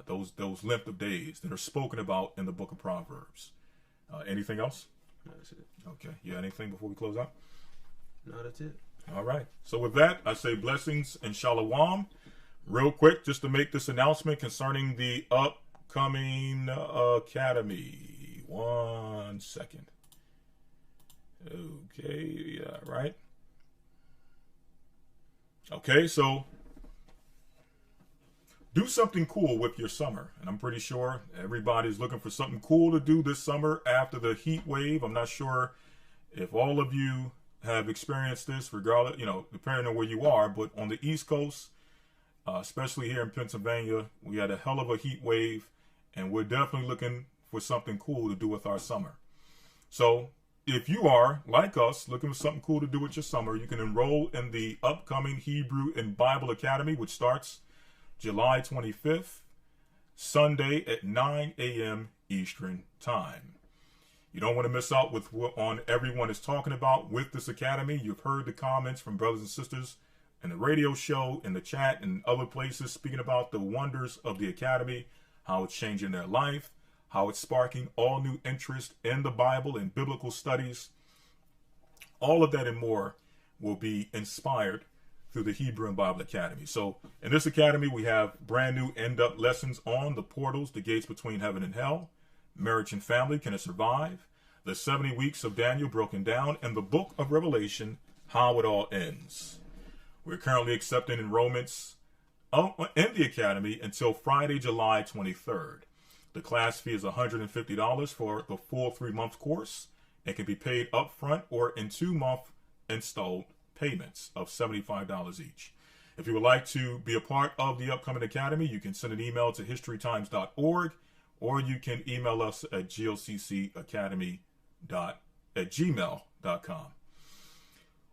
those length of days that are spoken about in the book of Proverbs. Anything else? No, that's it. Okay. You got anything before we close out? No, that's it. All right. So with that, I say blessings and shalom. Real quick, just to make this announcement concerning the upcoming academy. 1 second. Okay. Yeah, right. Okay, so do something cool with your summer. And I'm pretty sure everybody's looking for something cool to do this summer after the heat wave. I'm not sure if all of you have experienced this, regardless, depending on where you are, but on the East Coast, especially here in Pennsylvania, we had a hell of a heat wave, and we're definitely looking for something cool to do with our summer. So if you are, like us, looking for something cool to do with your summer, you can enroll in the upcoming Hebrew and Bible Academy, which starts July 25th, Sunday at 9 a.m. Eastern Time. You don't want to miss out with what everyone is talking about with this academy. You've heard the comments from brothers and sisters in the radio show, in the chat, and other places speaking about the wonders of the academy, how it's changing their life, how it's sparking all new interest in the Bible and biblical studies. All of that and more will be inspired through the Hebrew and Bible Academy. So in this academy, we have brand new in-depth lessons on the portals, the gates between heaven and hell, Marriage and family, can it survive? The 70 weeks of Daniel broken down, and the book of Revelation, how it all ends. We're currently accepting enrollments in the Academy until Friday, July 23rd. The class fee is $150 for the full 3-month course. It can be paid upfront or in 2-month installed payments of $75 each. If you would like to be a part of the upcoming Academy, you can send an email to historytimes.org, or you can email us at goccacademy@gmail.com.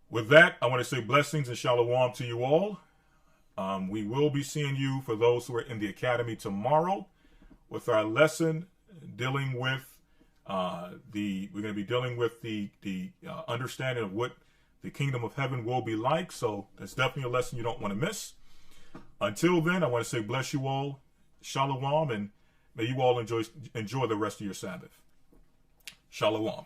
With that, I want to say blessings and shalom to you all. We will be seeing you, for those who are in the Academy, tomorrow with our lesson dealing with we're going to be dealing with the understanding of what the kingdom of heaven will be like. So that's definitely a lesson you don't want to miss. Until then, I want to say bless you all, shalom, and may you all enjoy the rest of your Sabbath. Shalom.